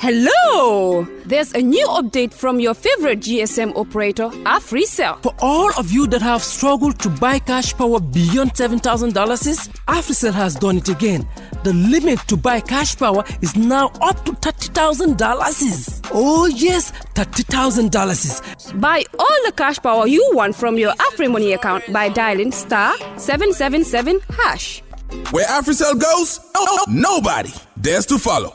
Hello! There's a new update from your favorite GSM operator, APRC. For all of you that have struggled to buy cash power beyond $7,000, APRC has done it again. The limit to buy cash power is now up to $30,000. Oh yes, $30,000. Buy all the cash power you want from your AfriMoney account by dialing *777#. Where AfriCell goes, nobody dares to follow.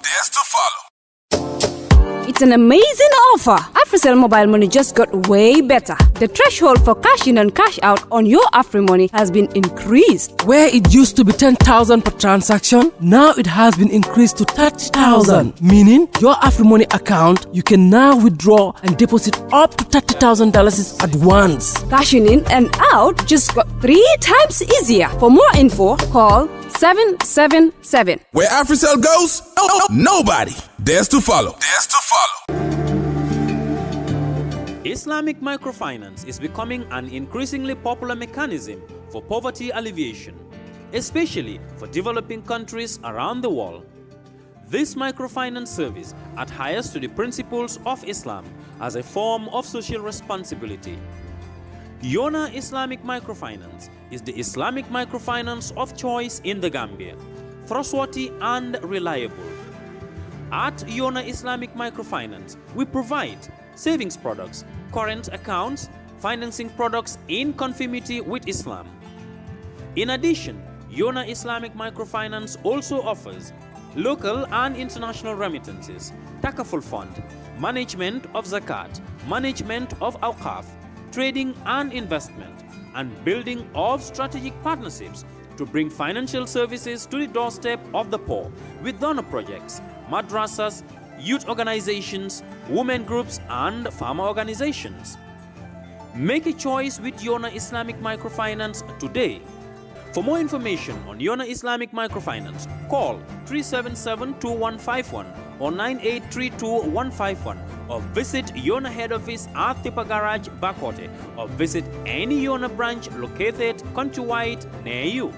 It's an amazing offer. AfriCell mobile money just got way better. The threshold for cash in and cash out on your AfriMoney has been increased. Where it used to be 10,000 per transaction, now it has been increased to 30,000. Meaning, your AfriMoney account, you can now withdraw and deposit up to $30,000 at once. Cashing in and out just got 3 times easier. For more info, call 777. Where AfriCell goes, nobody dares to follow. Islamic microfinance is becoming an increasingly popular mechanism for poverty alleviation, especially for developing countries around the world. This microfinance service adheres to the principles of Islam as a form of social responsibility. Yona Islamic Microfinance is the Islamic microfinance of choice in the Gambia, trustworthy and reliable. At Yona Islamic Microfinance, we provide savings products, current accounts, financing products in conformity with Islam. In addition, Yona Islamic Microfinance also offers local and international remittances, takaful fund, management of zakat, management of awqaf, trading and investment, and building of strategic partnerships to bring financial services to the doorstep of the poor with donor projects, madrasas, youth organizations, women groups, and farmer organizations. Make a choice with Yona Islamic Microfinance today. For more information on Yona Islamic Microfinance, call 377-2151 or 9832-151 or visit Yona head office at Tipa Garage, Bakote, or visit any Yona branch located countrywide near you.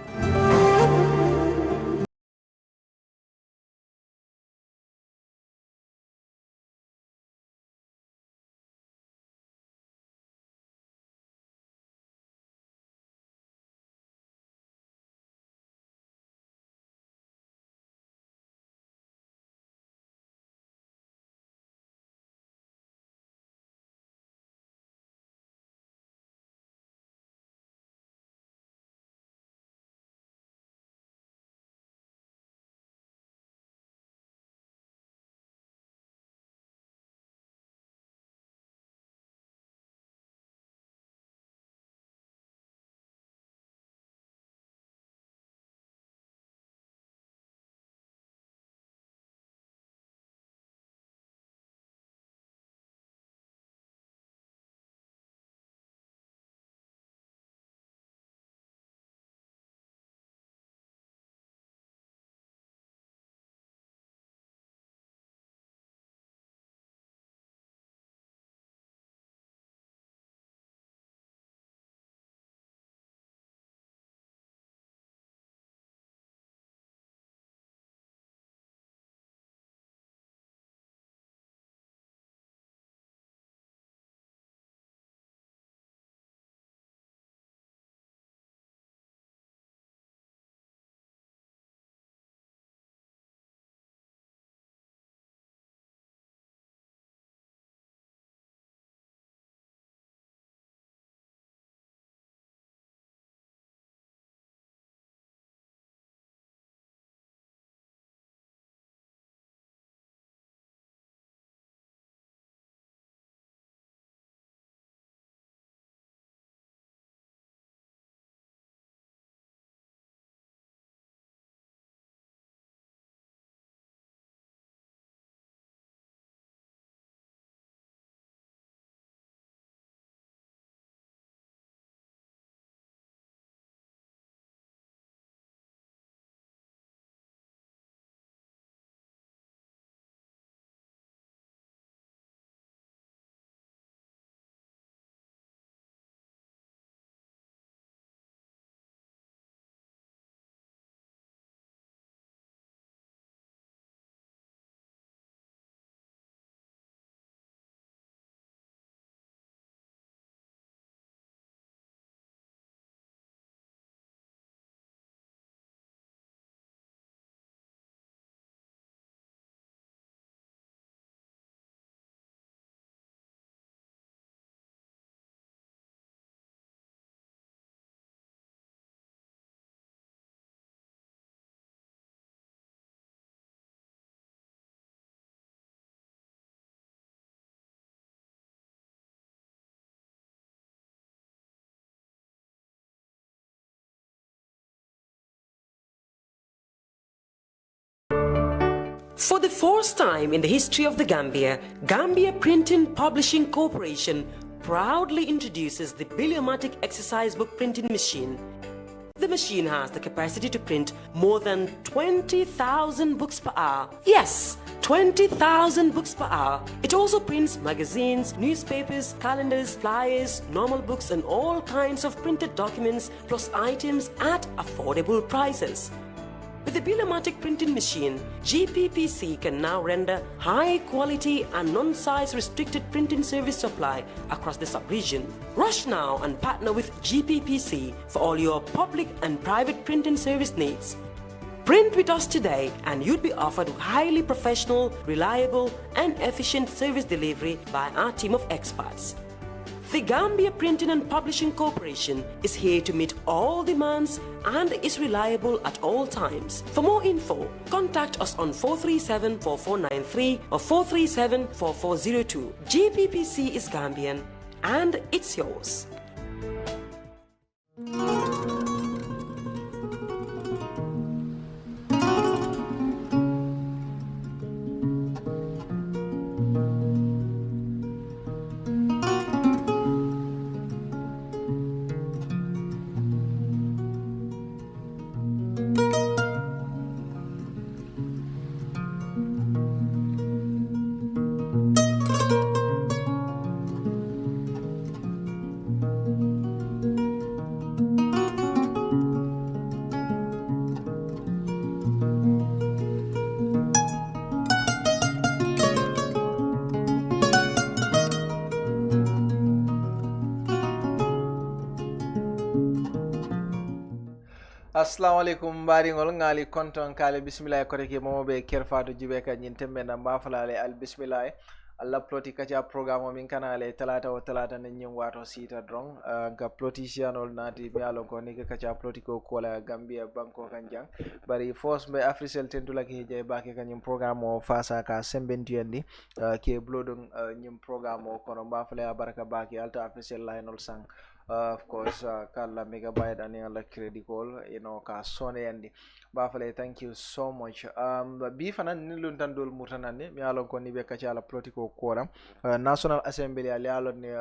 For the first time in the history of the Gambia, Gambia Printing Publishing Corporation proudly introduces the Biliomatic exercise book printing machine. The machine has the capacity to print more than 20,000 books per hour. Yes, 20,000 books per hour. It also prints magazines, newspapers, calendars, flyers, normal books and all kinds of printed documents plus items at affordable prices. With the Biliomatic printing machine, GPPC can now render high quality and non-size restricted printing service supply across the sub-region. Rush now and partner with GPPC for all your public and private printing service needs. Print with us today and you'd be offered highly professional, reliable and efficient service delivery by our team of experts. The Gambia Printing and Publishing Corporation is here to meet all demands and is reliable at all times. For more info, contact us on 437-4493 or 437-4402. GPPC is Gambian and it's yours. Assalamu alaikum baringol ngali konton kale bismillah ko reke momobe kerfatu jibe ka nyintembe na mbafalale al bismillah alla ploti kacha programme min kanale talata o talata ne nyim wato sita drong ga ploticianol nati be alon ko ni kacha ploti ko kola Gambia banko kanjang bari force be africell tentula ke je bake kanyum programme o fasa ka sembentuendi ke blodon nyim programme o kono mbafale baraka bake alta africell lainol sang of course kala megabyte and la credit call ka sone yandi bafale thank you so much bi fanan nilun tandol mutanande mi alon ko ni be kacala politico koram national assembly ali alon ne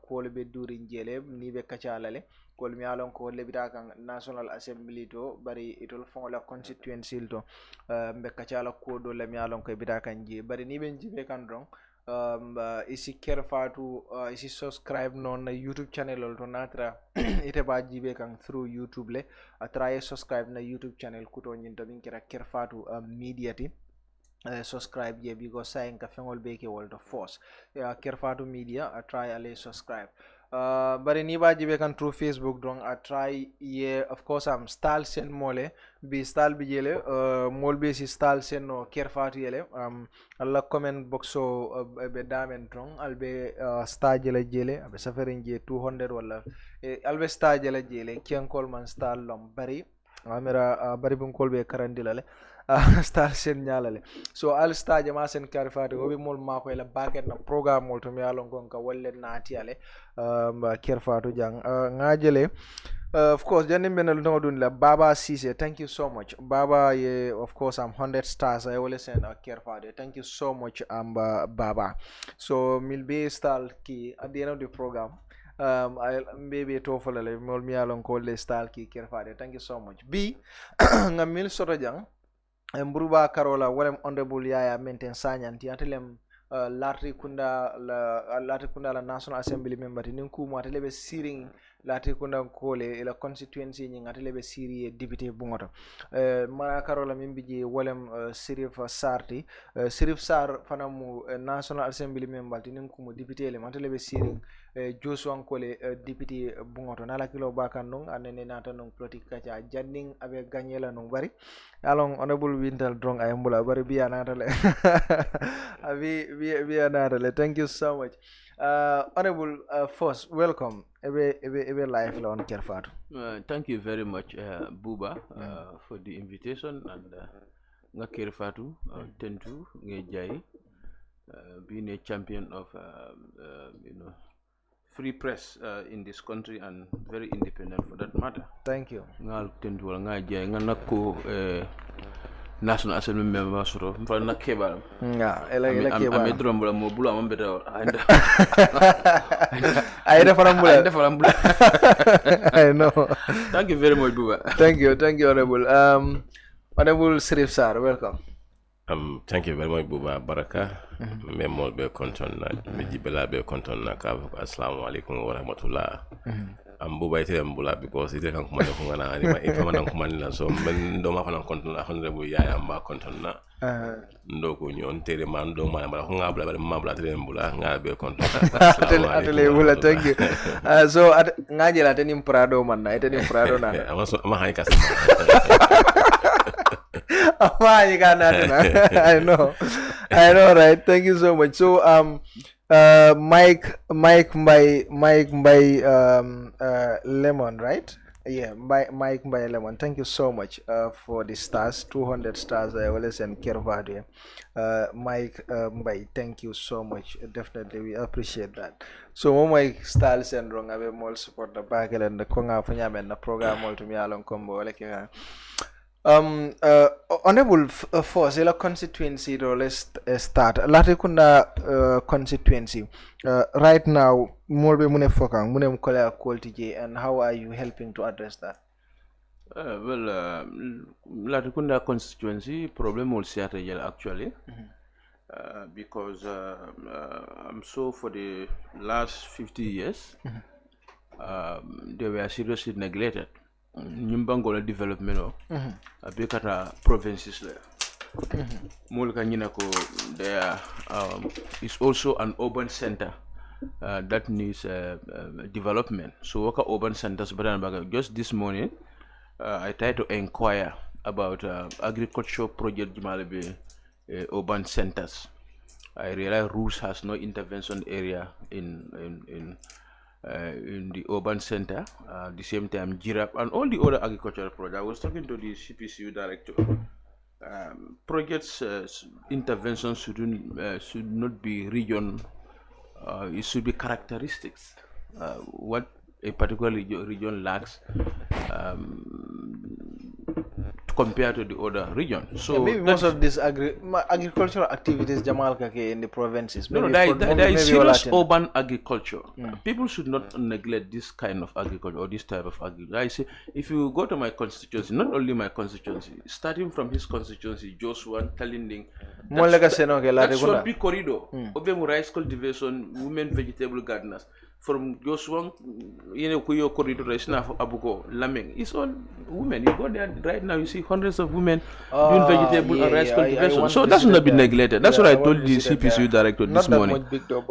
ko be duri jele ni be kacala le ko mi alon ko lebita kan national assembly to bari itol fon la constituency to be kacala ko do le mi alon ko bita kan je bari ni be jibe kan don isi kerfatu isi subscribe non YouTube channel to natra ite ba jibe kan through YouTube le try subscribe na YouTube channel kuto nyinto min kira kerfatu media ti subscribe ye because saying ka fengol beke world of force kerfatu media try ale subscribe but ni ba jibe kan through Facebook donc try ye of course am style sen mole bi style bi jele mol be si style sen no kerfatu yele alla comment box so be damen donc albe star jele abe safarin je 200 wala albe star jele kiankol man style lom bari amera bari bun kolbe karandilale star sen nyalale so al star jama sen karfatu obi mol mako la baket na programme mol to mi alon gon ka wolle naati ale kerfatu jang ngajele of course janim benal no dun la baba Cisse thank you so much baba ye of course I'm 100 stars I always send a kerfatu thank you so much baba so milbe style ki at the end of the program I maybe tofalale mol mi alon ko le style ki kerfatu thank you so much b ngamil soto jang Mburuba Karola walem honorable Yahya Menteng Sanyang ti atelem Latrikunda la National Assembly member nin kumu atelebe siring Latrikunda kole ila constituency nying atelebe siri député bungoto mara Karola mimbiji walem Sirif Sarr Sirif Sarr fanamu National Assembly member nin kumu député le atelebe siring Jeshwang kole député bungoto nala kilo bakan nung anene nata nung Politic Kaacha janding abe ganyela nung bari along honorable winter drong ayambula bari biya natale abi biya natale thank you so much honorable first welcome ebe live on kerfatu thank you very much Buba for the invitation and nga kerfatu tentu nge jay being a champion of free press in this country and very independent for that matter. Thank you. Ngal tentu nga jay nga nakko National Assembly member soro mfa na kebal ela kebal am drambula mo bula am beta ay defarambula I know. Thank you very much, Buba. Thank you, Honorable. Honorable Sirif Sarr, welcome. Thank you very much, Buba Baraka. Memol be konton na Mejibela be konton na ka assalamu alaikum wa rahmatullah. Buba ite mbula because ite kan kuma ko ngana ani ma ifa man kuma ni so men do ma fana konton na Honorable Yahya mba konton na. Ndo ko nyon tere man do ma ko ngabla ba ma bla tere mbula ngabe konton. Atele bula, thank you. So ngajela tenim prado man na ite nim prado na. Ama hay kas. I know, right? Thank you so much. So, Mike by Lemon, right? Yeah, Mike by Lemon. Thank you so much for the stars, 200 stars. I always and Kervade. Mike by, thank you so much. Definitely, we appreciate that. So, Mike stars and wrong. I will more support the back and the Konga Fanyam and the program all to me along combo like. Honorable force ila constituency do let's start Latrikunda constituency right now molbe mune fokang mune mkola quality and how are you helping to address that? Latrikunda constituency problem will see actually because I'm so for the last 50 years they were seriously neglected. Nyimbangola development abekata provinces there. Mulka nyinako there is also an urban center that needs development. So waka urban centers just this morning I tried to inquire about agricultural project Jimalabe urban centers. I realize Roos has no intervention area in the urban center, the same time Girap and all the other agricultural projects. I was talking to the CPCU director. Projects intervention should not be region. It should be characteristics. What a particular region lacks compared to the other region. So maybe most of these agricultural activities Jamal Kake in the provinces. No, there is serious urban agriculture. People should not neglect this kind of agriculture or this type of agriculture. I say, if you go to my constituency, not only my constituency, starting from his constituency, Jeshwang, Talinding, that should be corridor. Obemu rice cultivation, women vegetable gardeners. From Jeshwang, Kuyo corridor, Abuko, Lameng, it's all women. You go there right now, you see hundreds of women doing vegetable and rice cultivation. So that should not be neglected. That's what I told the CPCU director this morning.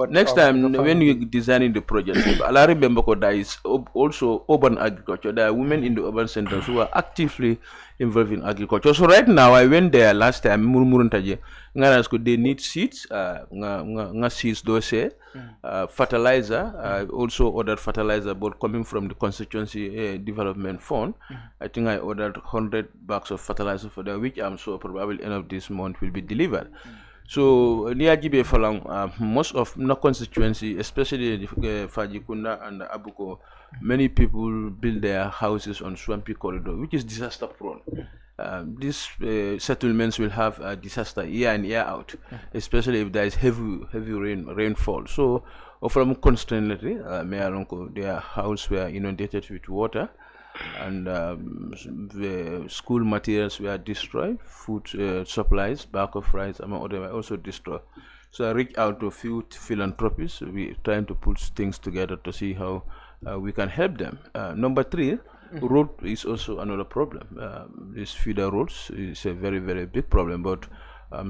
Next time, when you're designing the project, Alari Bemboko, there is also urban agriculture. There are women in the urban centers who are actively involved in agriculture. So right now, I went there last time, they need seeds, fertilizer, also ordered fertilizer, but coming from the constituency development fund. I think I ordered 100 bags of fertilizer for them, which I'm sure probably end of this month will be delivered. So near Jibe Falang, most of the constituency, especially Fajikunda and Abuko, many people build their houses on swampy corridor, which is disaster prone. These settlements will have a disaster year in year out, especially if there is heavy rainfall. So from constantly, their house were inundated with water, and the school materials were destroyed, food supplies, bag of rice, among others, were also destroyed. So I reached out to a few philanthropists. We're trying to put things together to see how we can help them. Number 3, road is also another problem. These feeder roads is a very, very big problem. But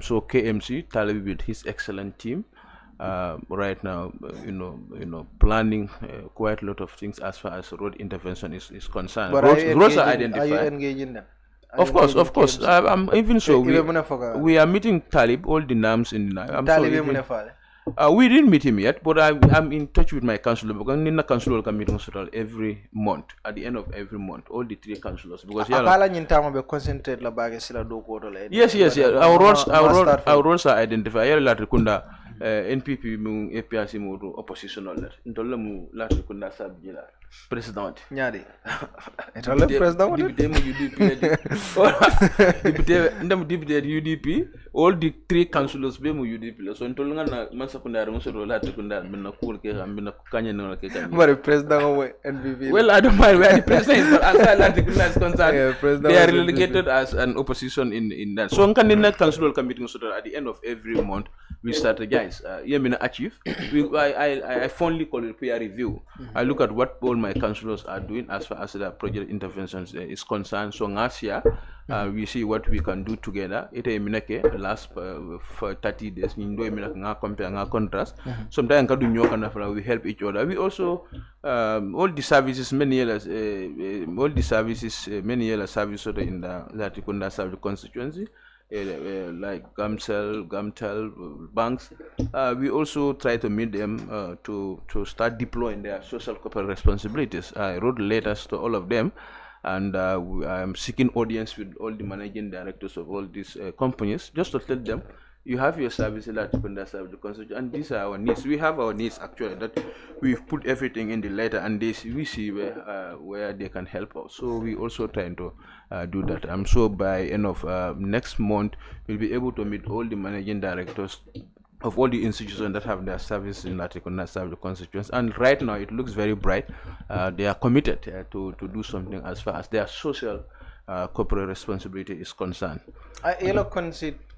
so KMC, Talibi with his excellent team, right now, planning quite a lot of things as far as road intervention is concerned. But roads are identified. Are you engaging them? Of course. Even so, we are meeting Talib, all the names in the we didn't meet him yet, but I'm in touch with my councillor because Nina councillor can meet every month, at the end of every month, all the 3 councillors. Because yes. Our roles are identified. Latrikunda NPP APRC oppositional. Latrikunda President. Nyari. Etole president. Deputy UDP. Deputy UDP. All the 3 councillors be mu UDP. So ntolunga na mansakunda muso do Latrikunda minna cool ke minna kanye no ke kanye. Mari president of NPP. Well, I don't mind where the president is, but as far as Latrikunda is concerned, they are relegated as an opposition in that. So nkandina council committee so that at the end of every month we strategize. Achieve. I fondly call it peer review. I look at what all my councillors are doing as far as the project interventions is concerned. So last year, we see what we can do together. It is last for 30 days. Compare contrast. Sometimes we help each other. We also all the services many years service in the Latrikunda South constituency. Like Gamtel banks, we also try to meet them to start deploying their social corporate responsibilities. I wrote letters to all of them, and I am seeking audience with all the managing directors of all these companies, just to tell them, you have your services at the constitution, and these are our needs. We have our needs actually that we've put everything in the letter, and we see where they can help us. So we also trying to do that. I'm sure by end of next month we'll be able to meet all the managing directors of all the institutions that have their service in Latrikunda South constituency. And right now it looks very bright. They are committed to do something as far as their social corporate responsibility is concerned.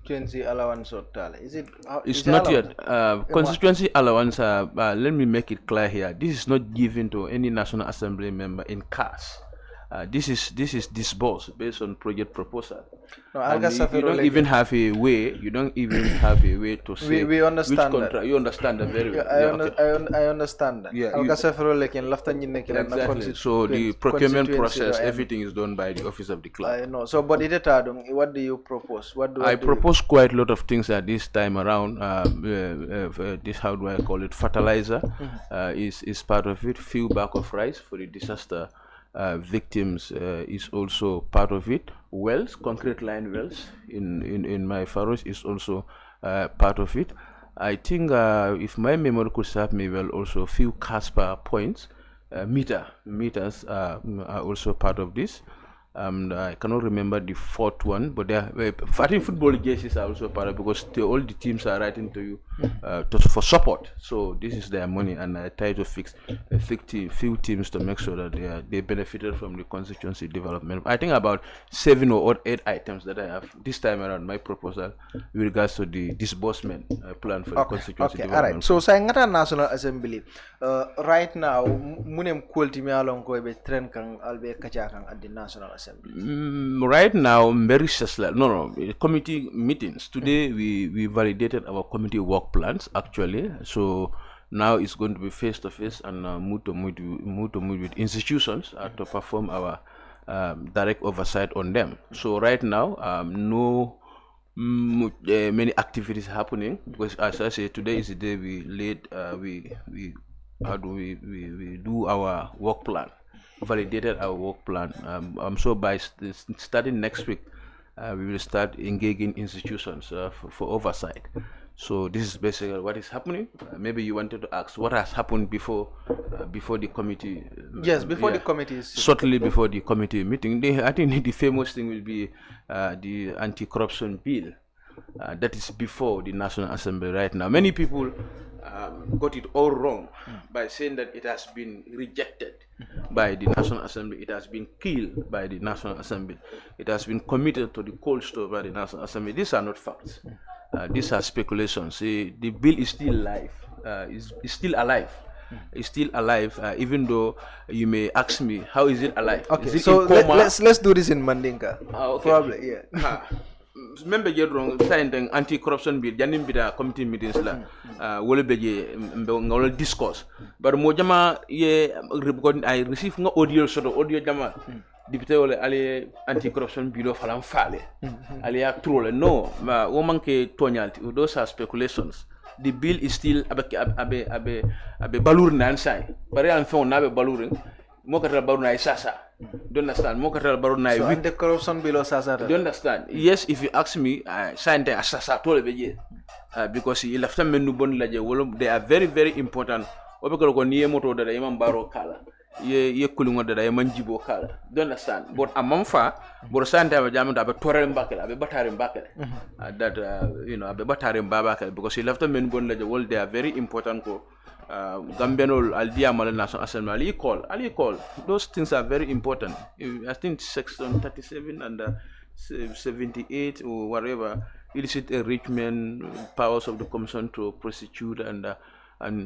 Constituency allowance is it? It's not yet. Constituency allowance. Let me make it clear here. This is not given to any National Assembly member in cash. This is disbursed based on project proposal. No, you don't even have a way. You don't even have a way to say. We understand which that. You understand that very well. I understand that. Yeah. Exactly. So the procurement process, everything is done by the office of the clerk. I know. So, but what do you propose? I propose quite a lot of things at this time around. This, how do I call it? Fertilizer is part of it. Few bag of rice for the disaster victims is also part of it. Wells, concrete line wells in my furrows is also part of it. I think if my memory could serve me well, also a few Casper points, meters are also part of this. I cannot remember the 4th one, but I think football jerseys are also part of it, because all the teams are writing to you for support. So this is their money, and I try to fix few teams to make sure that they benefited from the constituency development. I think about 7 or 8 items that I have this time around my proposal with regards to the disbursement plan for the constituency development. All right. So saying at National Assembly, right now, munem quality me along ko be trend kang albe kachakang at the National Assembly. Right now, very committee meetings. Today we validated our committee work plans actually. So now it's going to be face to face and move to move with institutions to perform our direct oversight on them. So right now, no many activities happening, because as I say, today is the day we do our work plan. Validated our work plan. I'm sure by starting next week, we will start engaging institutions for oversight. So this is basically what is happening. Maybe you wanted to ask what has happened before the committee. Yes, before the committee. Shortly before the committee meeting, I think the famous thing will be the anti-corruption bill. That is before the National Assembly right now. Many people got it all wrong by saying that it has been rejected by the National Assembly, it has been killed by the National Assembly, it has been committed to the cold store by the National Assembly. These are not facts. These are speculations. The bill is still alive. Is still alive. It's still alive, even though you may ask me, how is it alive? Okay, is it so let's do this in Mandinka. Okay. Probably, yeah. Remember, you're wrong. Saying anti-corruption bill, janim bida committee meetings la, wole beje ngol discourse. But mo jama ye I receive no audio jama. Député wole ale anti-corruption bill falam fale. Ale ya troll. No, wo manke tonyalti. Those are speculations. The bill is still abe balur nan sai. Bare an fe on abe baluring. Mo katra balu na isasa. Do you understand? Mo katra balu na so the corruption below sasa. Do you understand? Yes, if you ask me, sign the asasa to beje. Because he left them menu bon laje. They are very, very important. Obekolo ko niye moto da imam baro kala. ye kulungo da ye manjibo kala do understand but amam fa bor santa ba jamu da be torere mbakale abe batare mbakale that you know abe batare mbakale because he left men bon la wol they are very important ko Gambianol Aldia Malay National Assembly Ali call those things are very important. I think section 37 and 78 or whatever, illicit enrichment, powers of the commission to prosecute and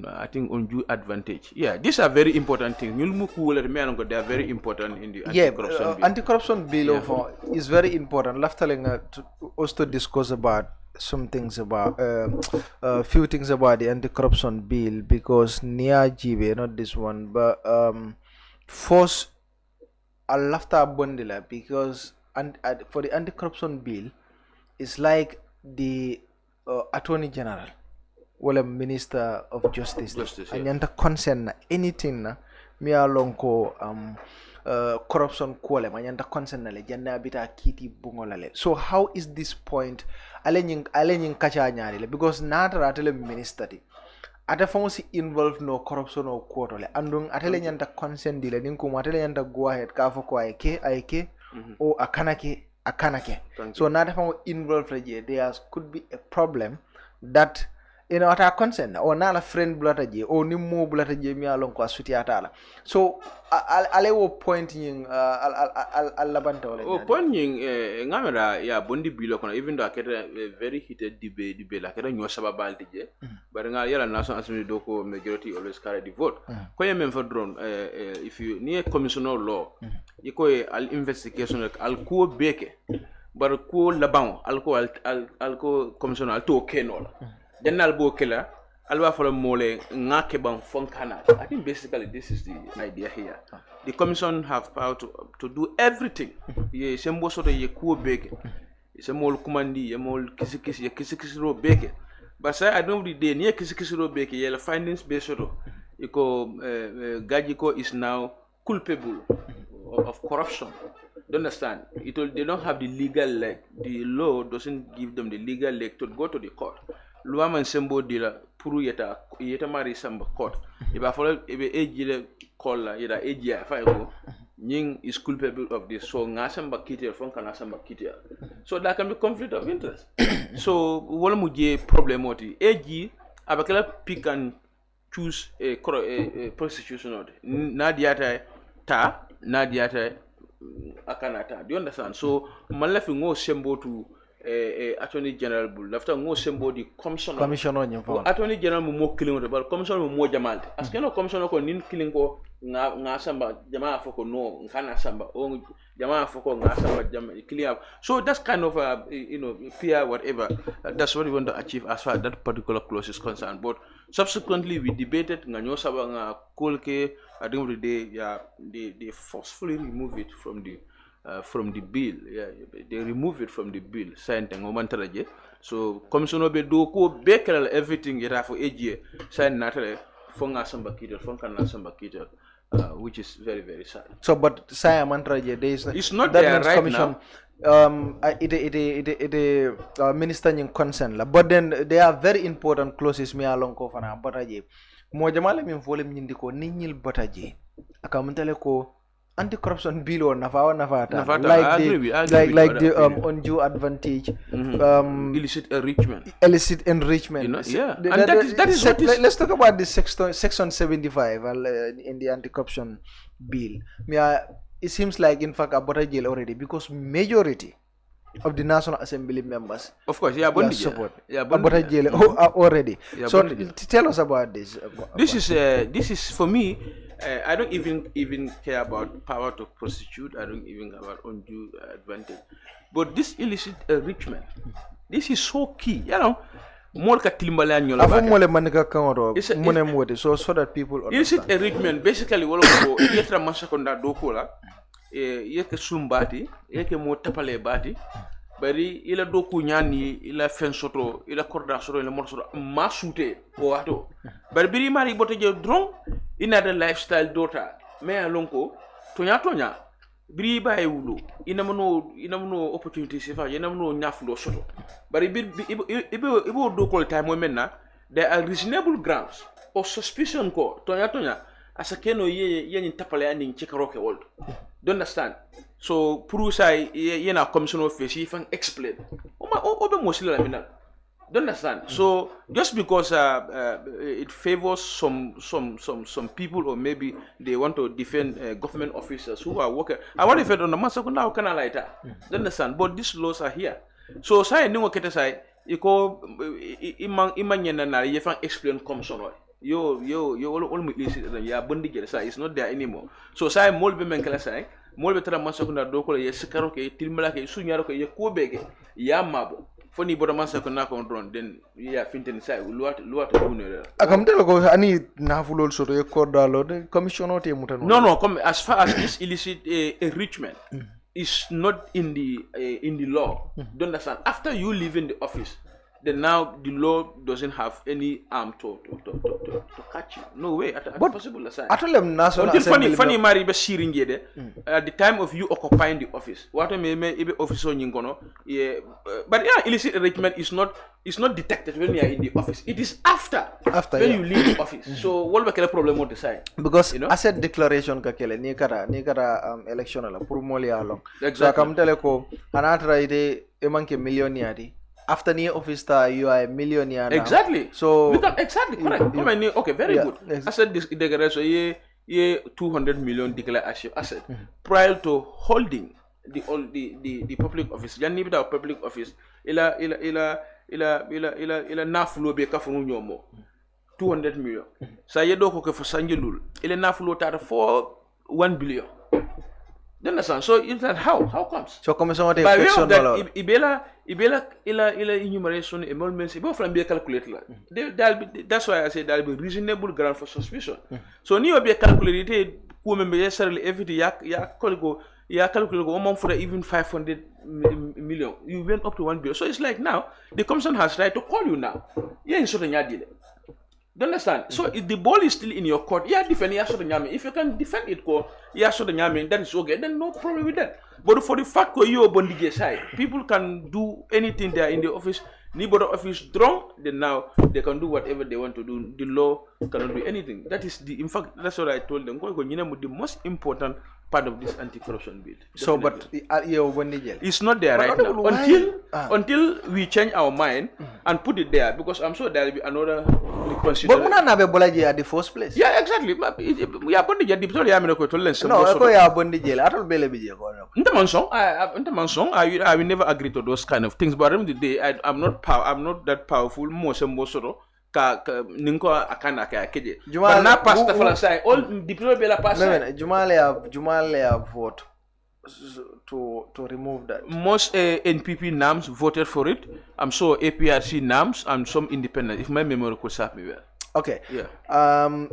I think undue advantage. Yeah, these are very important things. They are very important in the anti-corruption bill. Anti-corruption bill is very important. Left telling to also discuss about some things about few things about the anti-corruption bill because near GB, not this one, but force a lafta bundle because for the anti-corruption bill, it's like the Attorney General. Well, Minister of Justice. And yanta concern na anything na mi along ko corruption kwale ma yanta concern na le janna bita kiti bungolale. So how is this point alenyin kacha nyari le because na ratele minister ti ata fonsi involved no corruption or kwotole andung atele yanta concern dile ninko atele yanta go ahead ka fo ko ayke o akanake so na ta involved there could be a problem that you know ata consent or na la friend blata je or ni mo blata je mi alon ko asuti atala so ale wo point yin al labanta wala point yin ngamera ya bondi bilo kono even though aketa very heated debate la keta nyo sababalti je but nga yala national assembly doko majority always carry the vote ko yemen for drone if you near commissioner law yiko al investigation al ko beke bar ko laban al ko commissioner al to kenola Denal Bokela, Alba for a mole, Nakebang Fonkana. I think basically this is the idea here. The commission have power to do everything. Ye sembo sort of ye cool bake. It's a mole commandi, a mole kisikis ro bake. But say I don't read the near kisikis ro bake, ye findings based sort Gajiko is now culpable of corruption. You understand? They don't have the legal leg. The law doesn't give them the legal leg to go to the court. Luaman sembo dila puru yeta mari samba court iba follow ebe ejile kolla yeda ejia fa ko nying is culpable of this so ngasamba kitia fon kana samba kitia so that can be conflict of interest so wala muje problem oti eji abakala pick and choose a prostitution order nadiata akanata do you understand so malafi ngo sembo to Attorney General bull after ngo sembo di commissioner nyimfo Attorney General mo killing but commissioner mo jamalde askeno commissioner ko nin killing ko nga samba jamaa foko no ngana samba o jamaa foko nga samba jamaa clear so that's kind of fear whatever that's what we want to achieve as far as that particular clause is concerned but subsequently we debated nganyo saba nga kolke at the end of the day they forcefully remove it from the bill. Yeah, they remove it from the bill. So commissioner be do ko bekel everything yeta for AG sign natale fonga samba kita which is very very sad. So but say mantraje there is it's not there right commission, now. It minister in concern la but then there are very important clauses me along ko fana bataje mo jamale min volem nyindi ko ninyil bataje akamantale ko anti-corruption bill or nafata like the undue advantage illicit enrichment you know, yeah and that is what let's talk about this section 75 in the anti-corruption bill. It seems like in fact about a jail already because majority of the National Assembly members of course support about a jail already so tell us about this. This is for me I don't even care about power to prosecute. I don't even care about undue advantage. But this illicit enrichment, this is so key. You know, more so that people understand. Illicit enrichment basically what yetra masakonda dokola yeke sumbati yeke mo tapale bati bari ila doku nyani ila fensoto ila korda soto ila morsoto masute o ato bari biri mari boteje drong ina the lifestyle dota me alonko tonya biri baye wulo ina mono opportunity sefa ina mono nyafulo soto bari ibo dokol time menna there are reasonable grounds or suspicion ko tonya asa keno ye ni tapale ani chekaroke old. Do understand? So puru sai ye na commission office if explain. Obe mostly la minal. Do understand? So just because it favors some people, or maybe they want to defend government officers who are working. I want to defend on the master now can like that. Do understand? But these laws are here. So say ni wakete say iko imanyena na ye fan explain commission. Yo all me listen ya bondi gele say it's not there anymore. So say molbe menkala say molbe tara master kuna doko ye sikaro ke tilmala ke sunyaro ke ye kobege ya mabo. Foni bodo mansa ko na ko drone den ya finten sai luat bunere akam tele ko ani nafulol soto e cordalo de commission ote mutan no come as far as this illicit enrichment is not in the law. Do understand? After you leave in the office, then now the law doesn't have any arm to catch you. No way. At possible aside. Until funny mari be siringede at the time of you occupying the office. What may be officer nyingono. But yeah, illicit enrichment is not detected when you are in the office. It is after when you leave the office. So what be the problem on the side? Because asset declaration ka kele ni kara election ala pour moli along. Exactly. So kam tele ko anatra ide emanke millionaire. After near office you are a millionaire now. Exactly. So exactly correct. Okay, very good. Asset declaration ye 200 million declare asset prior to holding the public office. Janni bita public office ila nafulo be kafunu nyomo 200 million. Sa yedo ko ke fasanjelul ila nafulo tata for 1 billion. Then understand? So is that how comes? So commission what by way of that ibela enumeration emoluments ibo from be calculate la. That's why I say there'll be reasonable ground for suspicion. So ni obi calculate ku membe necessarily everything ya calculate go amount for even 500 million. You went up to 1 billion. So it's like now the commission has right to call you now. Yeah, so the do you understand? So if the ball is still in your court, defend if you can defend it, that is okay. Then no problem with that. But for the fact that you are bondige side, people can do anything there in the office. Neighbor office drunk, then now they can do whatever they want to do. The law cannot do anything. That is in fact, that's what I told them. The most important part of this anti-corruption bill. So, but it's not there right now. Until we change our mind and put it there, because I'm sure there will be another reconsideration. But we don't have at the first place. Yeah, exactly. We are putting it. I will never agree to those kind of things. But at the end of the day, I'm not that powerful. Ninko akana keje. But now pastor Falasai, all the people be la pastor. Jumale vote to remove that. Most NPP names voted for it. I'm sure APRC names and some independent. If my memory could serve me well. Okay. Yeah.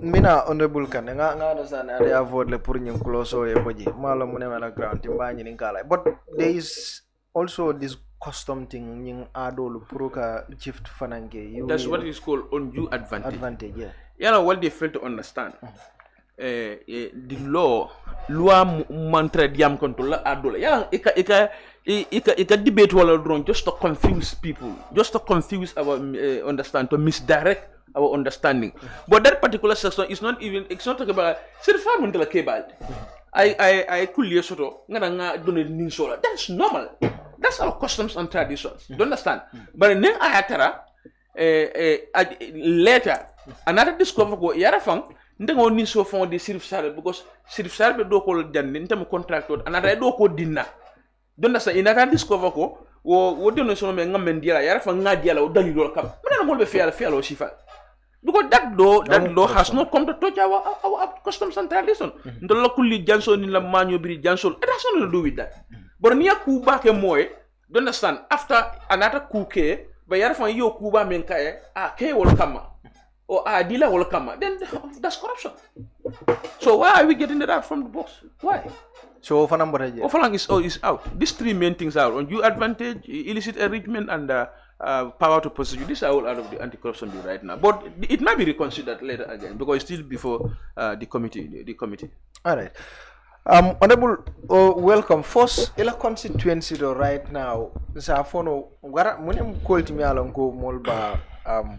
Mina honorable kan nga understand area vote le pour nyum close o e boji. Malo mune mala ground timba nyi ngala. But there is also this custom thing nying adol puruka gift fanange. That's what is called undue advantage. Advantage, yeah. You know what they fail to understand. The law mantra diam control adol. Yeah, ika debate wala drone just to confuse people, just to confuse our understand, to misdirect our understanding. But that particular section is not even, it's not talking about certified la kebal. I could hear soto nga donate ninsola. That's normal. That's our customs and traditions. Do you understand? But then ayatara later another discover go yara fang ndengo ninso fond de sirif sar because sirif sar be do ko dan ntem contract another do ko dinna. Do you understand? Another discover ko wo donation me ngamen dia yara fang ngadia la o dalilo kam. Mana mo be fiala o shifa. Because that law has not come to touch our customs and tradition. The local Janson in la Manu Bri Jansol, it has nothing to do with that. But near Kuba ke moe, do understand? After another kuke, by yarfan yo Kuba menkae, ke will come, or dealer will come, then that's corruption. So why are we getting that out from the box? Why? So Ofalang is out. These three main things are undue advantage, illicit enrichment, and power to prosecute. These are all out of the anti-corruption bill right now. But it might be reconsidered later again because it's still before the committee. All right. Honorable, welcome. First, ila constituency do right now. Sa fono ngara munem kolti mi alon ko molba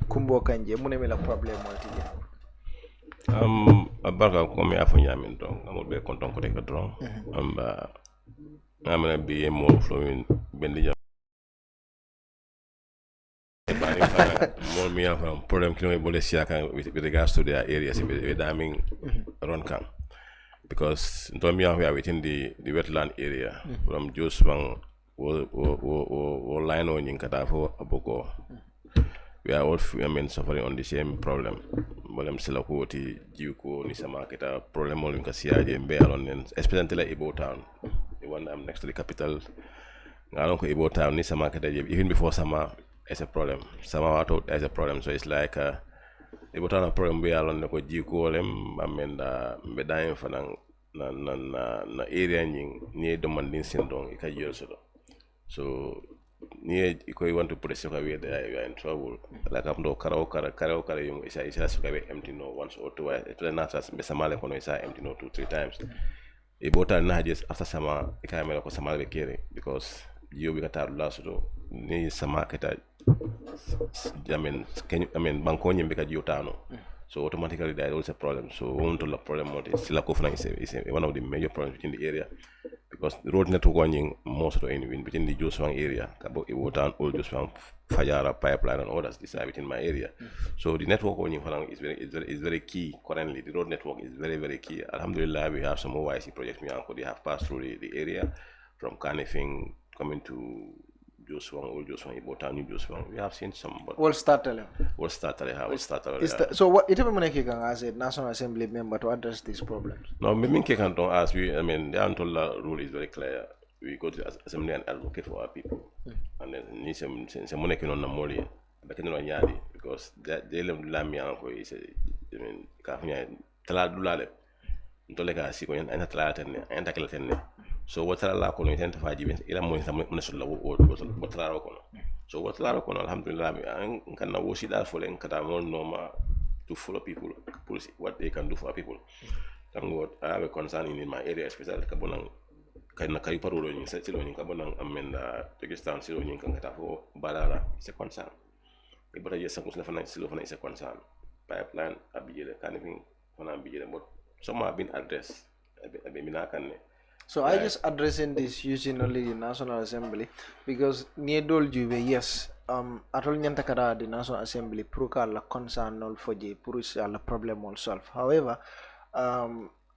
kumbo kanje munem la problem multi. Barka ko mi afo nyamin donc amul be konton ko tek dron amana be mo flowing bendi more me have problem kilo bole siaka with regards to their areas with damming run can because we are within the wetland area from Jeshwang or line on in Katafo Aboko. We are all suffering on the same problem. Bolem Silakoti, Juko, Nisamaketa, problem all in Kasia, and Bealon, especially like Ibo town. The one I'm next to the capital. I don't know Ibo town, Nisamaketa, even before summer. It's a problem. Somehow I thought there's a problem. So it's like the bottom problem we are on the Jiko them. I mean, the dying for na area near the Mandin syndrome. It can use it. So near if you want to put a sugar away there, you are in trouble. Like I'm no karaoke. You it's a empty no once or twice. It's not as Besamale kono is empty no 2-3 times. The bottom na just after summer. It can make a Samale carry because you will get out last do. Ni Samaketa. I mean, Bankonian because you tano. So automatically there is a problem. So one to the problem is Silakofana is one of the major problems within the area because the road network going most of the in within the Jeshwang area, Kabo Iwotan, Old Jeshwang, Fajara, Pipeline, and others decide within my area. So the network going is very key currently. The road network is very key. Alhamdulillah, we have some OYC projects. They have passed through the area from Kanifing coming to Jeshwang, Old Jeshwang, Ibotan, New Jeshwang. We have seen some. But We'll start. So what it is as a National Assembly member to address these problems? No, maybe can't ask. The Antola rule is very clear. We go to the assembly and advocate for our people, and then need some money on the money, but no yadi because they live in Lamianco is Kafia Taladulale. Ntoleka siko ena talatene enta kelatene so whatala la kono intenta faji ila mo inta so lawo whatala ro kono so whatala kono alhamdulillah an kan na wosi dal fo len kata mon normal to follow people policy what they can do for people tango I have a concern in my area especially kabonang kana kay parolo ni sa tilo ni kabonang amenda Pakistan silo ni kan kata fo balara c'est concern e bota yesa ko fana silo fana c'est concern pipeline abijele kanifing fana abijele but some have been addressed. So I just addressing this using only the National Assembly because near Doljuve, yes, at all Nyantakara, the National Assembly, Pruka la concern all for J, Purus la problem all solve. However,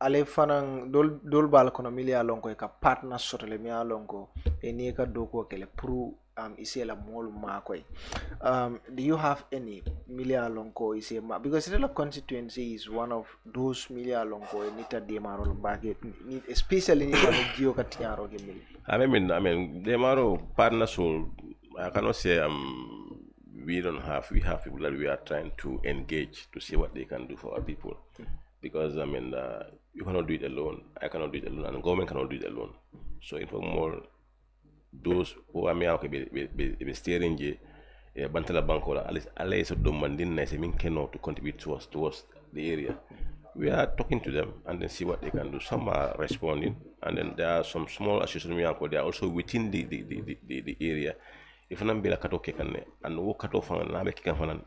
ale fanang dol bal kono milia lonko ka partner sotole mi alonko e ni ka doko kele pru isela mol ma koy do you have any milia lonko isema because the constituency is one of those milia lonko e nita de marol bage especially ni ka gio ka tiaro ge mil I mean de maro partner so I cannot say we have people that we are trying to engage to see what they can do for our people. Because I mean, you cannot do it alone. I cannot do it alone, and the government cannot do it alone. So, in fact, more those who are be steering the Bantala Bankola, at least allies of the Mandin cannot to contribute towards the area. We are talking to them and then see what they can do. Some are responding, and then there are some small associations. They are also within the area. If I'm be like Katoke and walk cut off and I can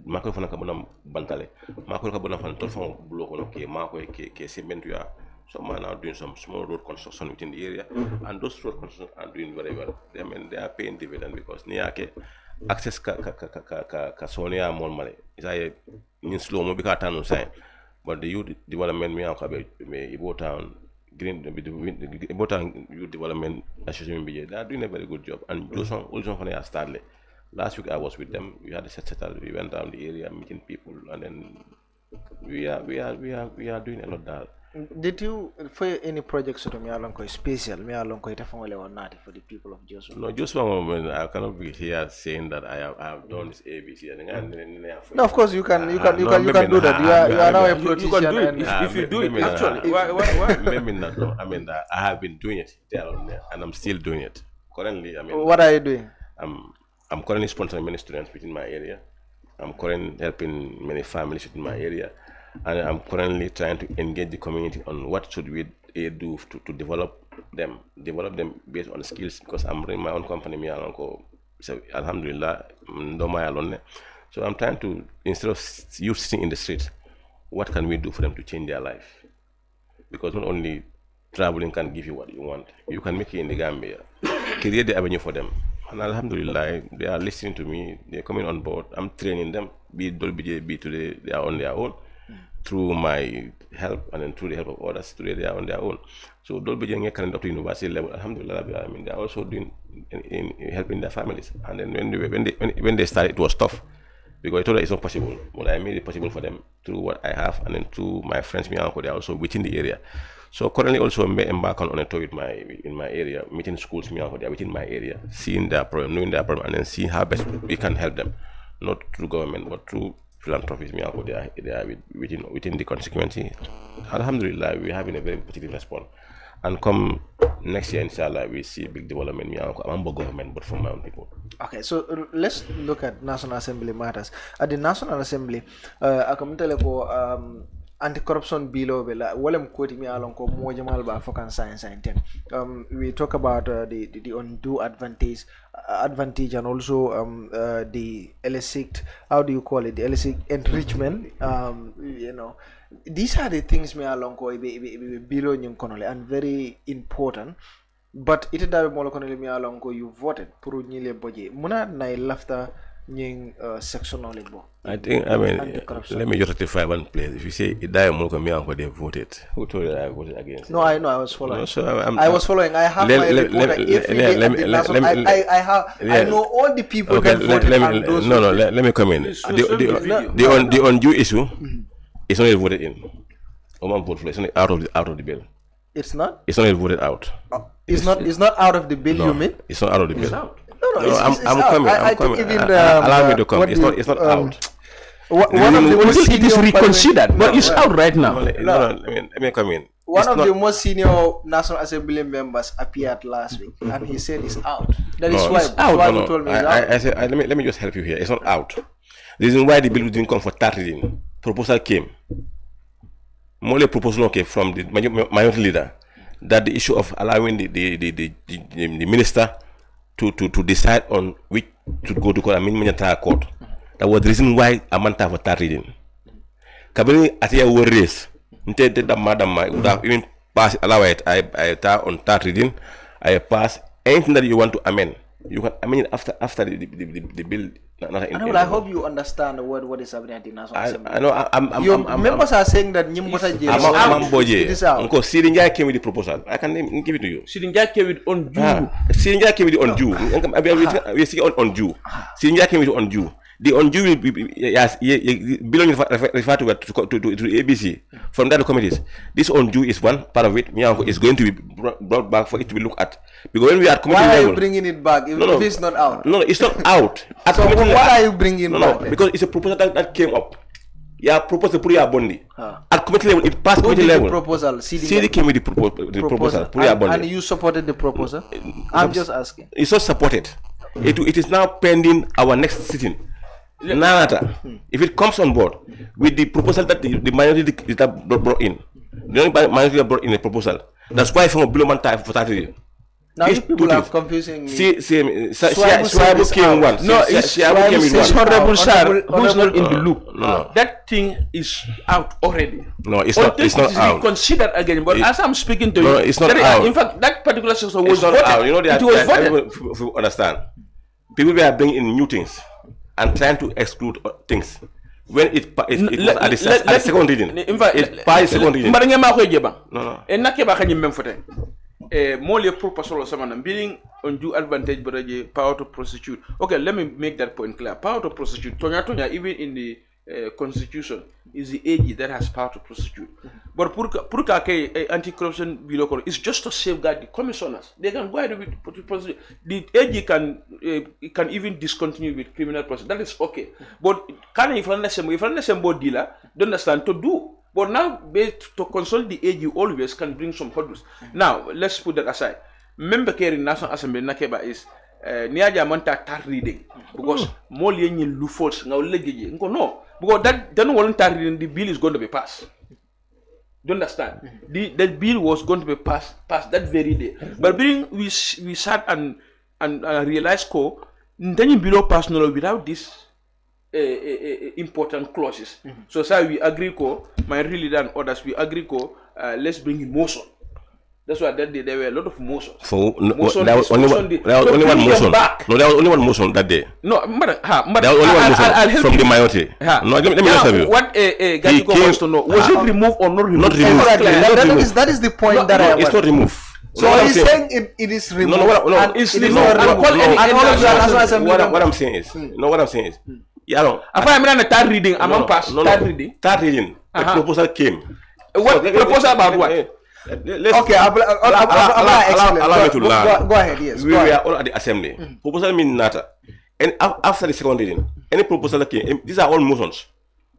mako fana kabona bantale mako kabona fana tolfon block on ke mako ke cement ya so man are doing some small road construction within the area and those road construction are doing very well. I mean they are paying dividend because ni yake access ka sonia mon male is in slow mo bika tanu sign but the youth development me akabe me Ibo town green Ibo town youth development association they are doing a very good job and Jeshwang also fana started. Last week I was with them. We had a settle. We went down the area meeting people, and then we are doing a lot of that. Did you for any projects to me along special? Me along quite a family or not for the people of Jeshwang? No, just one moment. I cannot be here saying that I have done this ABC. No, of course you can do that. You are now a politician. You can do it if you do it. Actually, why? Maybe not. No. I mean, I have been doing it there and I'm still doing it currently. I mean, what are you doing? I'm currently sponsoring many students within my area. I'm currently helping many families within my area. And I'm currently trying to engage the community on what should we do to develop them based on skills because I'm running my own company, so Alhamdulillah, so I'm trying to, instead of you sitting in the streets, what can we do for them to change their life? Because not only traveling can give you what you want, you can make it in the Gambia. Create the avenue for them. And alhamdulillah, they are listening to me, they're coming on board. I'm training them, be it Dolby, be today, they are on their own. Through my help and then through the help of others, today they are on their own. So Dolby can up to university level, alhamdulillah, I mean, they're also doing in helping their families. And then when they started, it was tough. Because I told them it's not possible, but I made it possible for them through what I have and then through my friends, my uncle, they are also within the area. So currently also embark on a tour with in my area, meeting schools, my uncle, they are within my area, seeing their problem, knowing their problem, and then see how best we can help them, not through government, but through philanthropists, me uncle, they are within the constituency. Alhamdulillah, we're having a very positive response. And come next year, inshallah, we see big development. Me uncle, I'm not government, but for my own people. Okay, so let's look at National Assembly matters. At the National Assembly, anti-corruption bill walem koti mi alon ko mo jamal ba fokan science and ten. We talk about the undue advantage and also the illicit, how do you call it, the illicit enrichment. You know, these are the things me alon ko below nyum konole and very important. But it da mo konole mi alon ko you voted pour nyile boje muna na lafta nying section only bo. I think, I mean, let me just rectify one place. If you say they voted, who told you that I voted against? No, I know, I was following. No, so I was following. I have my reporter every day. I know all the people that voted. Let me come in. The undue issue is not voted in. It's not out of the bill. It's not? It's not voted out. It's not out of the bill, you mean? It's not out of the bill. No, I'm coming. Allow me to come. It's not out. It is reconsidered, but it's out right now. Let me come in. One of the most senior National Assembly members appeared last week, and he said it's out. That is why he told me it's out. I said, let me just help you here. It's not out. The reason why the bill didn't come for third reading, proposal came. More proposal came from the minority leader that the issue of allowing the minister to decide on which to go to court, I mean, court. That was the reason why Amanta for third reading. Kabini at your race, that madam would have even passed, allow it. I on third reading, I pass anything that you want to amend. You can amend it after the bill. I hope you understand what is happening at the National Assembly. I know. Your members are saying that Nyimbota jail. It is out. Sidinja came with the proposal. I can give it to you. Sidinja came with undue. Sidinja came with the undue. We see undue. Sidinja came with undue. The undue will be yes, belonging referred to ABC from the other committees. This undue is one part of it. Is going to be brought back for it to be looked at. Because when we are committee why level, are you bringing it back if it's not out? No, it's not out. So what are you bringing back? No, because it's a proposal that came up. Yeah, proposal to Puria Bondi. At committee level, it passed committee level. Proposal. CD came with the proposal. Puria Bondi. And you supported the proposal? I'm just asking. It's not supported. It is now pending our next sitting. If it comes on board with the proposal that the minority brought in, the minority brought in a proposal. That's why from a below man type for 30. Now you people are confusing me. Swaibu came once. No, it's Honorable Sarr who's not in the loop. No. That thing is out already. No, it's not out. Reconsidered again, but as I'm speaking to you, it's not out. In fact, that particular section was not voted. out. You know, it was voted. If you understand, people are bringing in new things and trying to exclude things. When it was at the second reading, it by second reading. More proposal someone being undue advantage but power to prosecute. Okay, let me make that point clear. Power to prosecute, Tonya, even in the constitution, is the AG that has power to prosecute. But Purka anti-corruption bill is just to safeguard the commissioners. They can go ahead with prosecute. The AG can even discontinue with criminal process. That is okay. But can if an dealer don't understand to do. But now, to consult the AG always can bring some hurdles. Now, let's put that aside. Member care in National Assembly Nakeba is Niaja Manta tar reading because more lenny loopholes now leggy. No, because that don't want tar reading, the bill is going to be passed. Do you understand? The bill was going to be passed that very day. But we sat and realized then below pass no without this important clauses. So say we agree my really than others we agree let's bring in motion. That's why that day there were a lot of motions. There was only one motion. No, there was only one motion that day. No, but there was only one motion from the minority. No, let me answer you. What Gajiko wants to know, was it removed or not removed? Not removed. That is the point that I want. It's not removed. So he's saying it is removed. What I'm saying is, what I'm saying is, I'm on a third reading. I'm on pass. Third reading. Third reading. A proposal came. What proposal about what? Okay, allow me to learn. Go ahead, yes. We were all at the assembly. Proposal means nata. And after the second reading, any proposal that came, these are all motions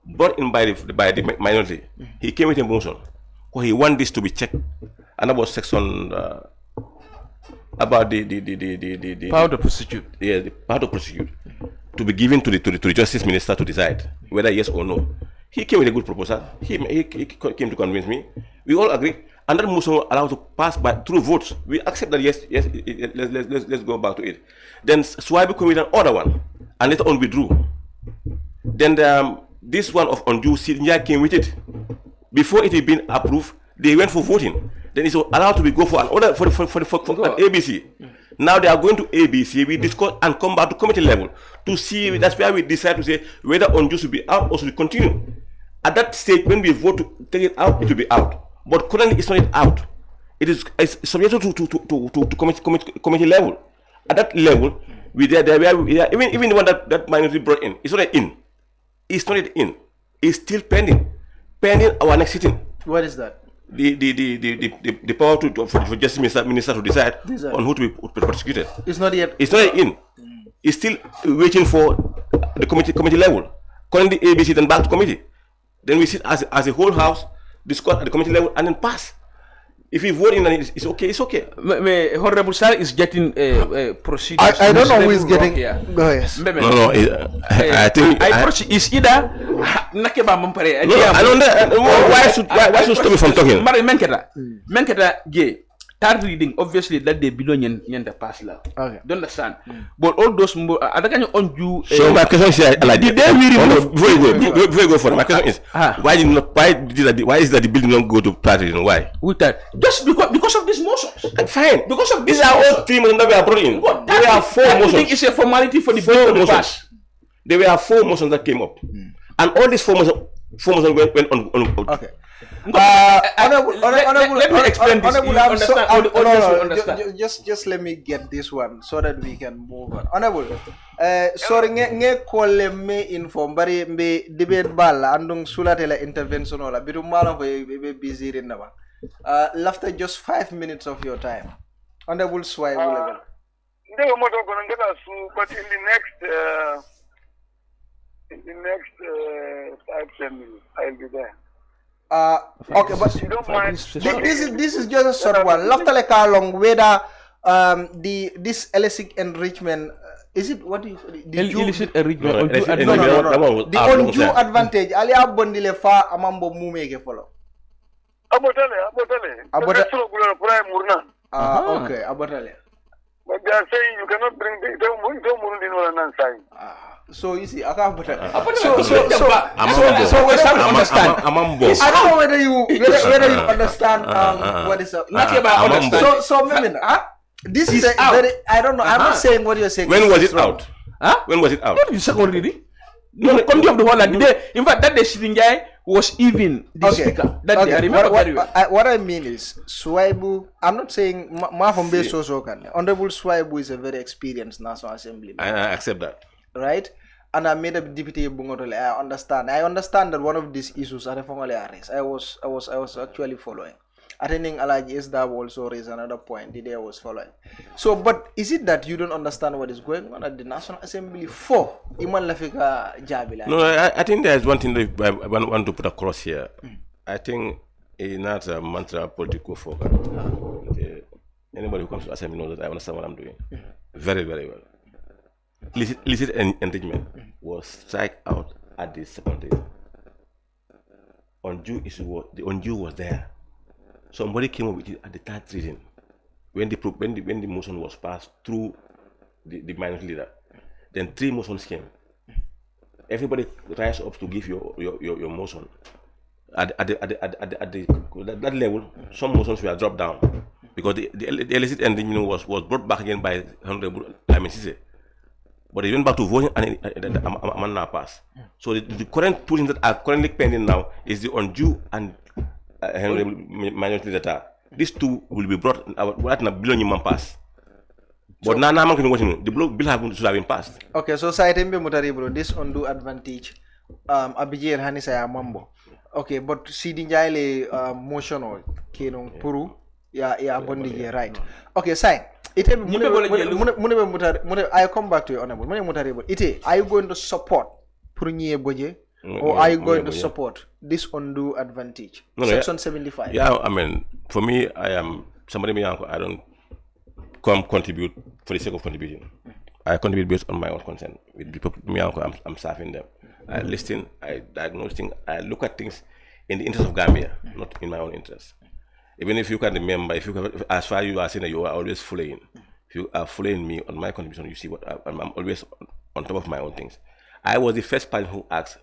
brought in by the minority. He came with a motion. He wanted this to be checked. And about section about the power to prosecute. Yeah, the power to prosecute to be given to the justice minister to decide whether yes or no. He came with a good proposal. He came to convince me. We all agree. And that motion was allowed to pass by through votes. We accept that yes, let's go back to it. Then Swabi came with another one, and later on withdrew. Then this one of undue Sinja came with it. Before it had been approved, they went for voting. Then it's allowed to be go for an order for an ABC. Now they are going to ABC. We discuss and come back to committee level to see. That's where we decide to say whether undue should be out or should continue. At that stage, when we vote to take it out, it will be out. But currently, it's not out. It's subject to committee level. At that level, we even the one that minority brought in, it's not in. It's not in. It's still pending our next sitting. What is that? The power for justice minister to decide on who to be prosecuted. It's not yet. It's not in. It's still waiting for the committee level. Currently, ABC then back to committee. Then we sit as a whole house, discuss at the committee level, and then pass. If we vote in and it's okay, it's okay. Honorable Sarr is getting procedures. I don't know who is getting. No, I think it's either Nakeba Mumpare. I don't know. Why should stop me from talking? Menketa gay. Third reading, obviously, that they belong in the past law. Okay. Don't understand. But all those other kind of undue. So my question is, did they before you go for it, my question is, why is that the building not go to third reading? Why? With that, just because of these motions. Fine. Because of these are all 3 motions that we are brought in. There are 4 motions. I think it's a formality for the bill to pass. There were 4 motions that came up, and all these 4 motions went on. Okay. Honorable, let me explain this. Just let me get this one so that we can move on. Honorable, sorry, nge call me inform bari be debate balla andung sulatela intervention ola bitu mala be busy in nama. After just 5 minutes of your time. Honorable Swai will level. But in the next 5-10 minutes, I'll be there. Okay, but you don't mind. This is just a short one. After like how long whether this illicit enrichment is it what do you illicit enrichment? No. The undue advantage. Ali abondile fa amambo mumeke follow. Abotale. Okay, abotale. But they are saying you cannot bring the so you see, I can't put it. So understand. I don't know whether you understand what is up. So this is very. I don't know. I'm not saying what you're saying. When was it out? When was it out? You said already. No, committee of the whole day. In fact, that day sitting guy was even the speaker. That day, I remember very well. What I mean is, Swaibu. I'm not saying Mafambe so can. Honorable Swaibu is a very experienced National Assembly. I accept that. Right? And I made a deputy Bungotole. I understand that one of these issues are formally arrest. I was actually following. Attending Alaji Esdab also raised another point the day I was following. So, but is it that you don't understand what is going on at the National Assembly for Iman Lafika Jabila? No, I think there is one thing that I want to put across here. I think it's not a mantra political focus. Anybody who comes to Assembly knows that I understand what I'm doing. Very, very well. Illicit engagement was strike out at the second day. The undue was there. Somebody came up with it at the third reading when the motion was passed through the minority leader. Then 3 motions came. everybody rise up to give your motion. At that level, some motions were dropped down because the illicit ending, was brought back again by Honorable Sise. But they went back to voting and Amanda passed. So the current pushing that are currently pending now is the undue and minority data. These two will be brought at a billion pass. But now I'm watching the bill should have been passed. Okay, so side bro, this undue advantage. Abijel Hanisa Mambo. Okay, but see the Jale motion or Keno Puru, yeah, Bondi, right. Okay, side. I come back to you, Honorable. Are you going to support Purunye Boje or are you going to support this undue advantage? Section 75. Yeah, I mean, for me, I am somebody, I don't contribute for the sake of contribution. I contribute based on my own consent. With people, I'm serving them. I listen, I diagnose things, I look at things in the interest of Gambia, not in my own interest. Even if you can remember, as far as you are saying that you are always following, if you are following me on my contribution, you see what I'm always on top of my own things. I was the first person who asked,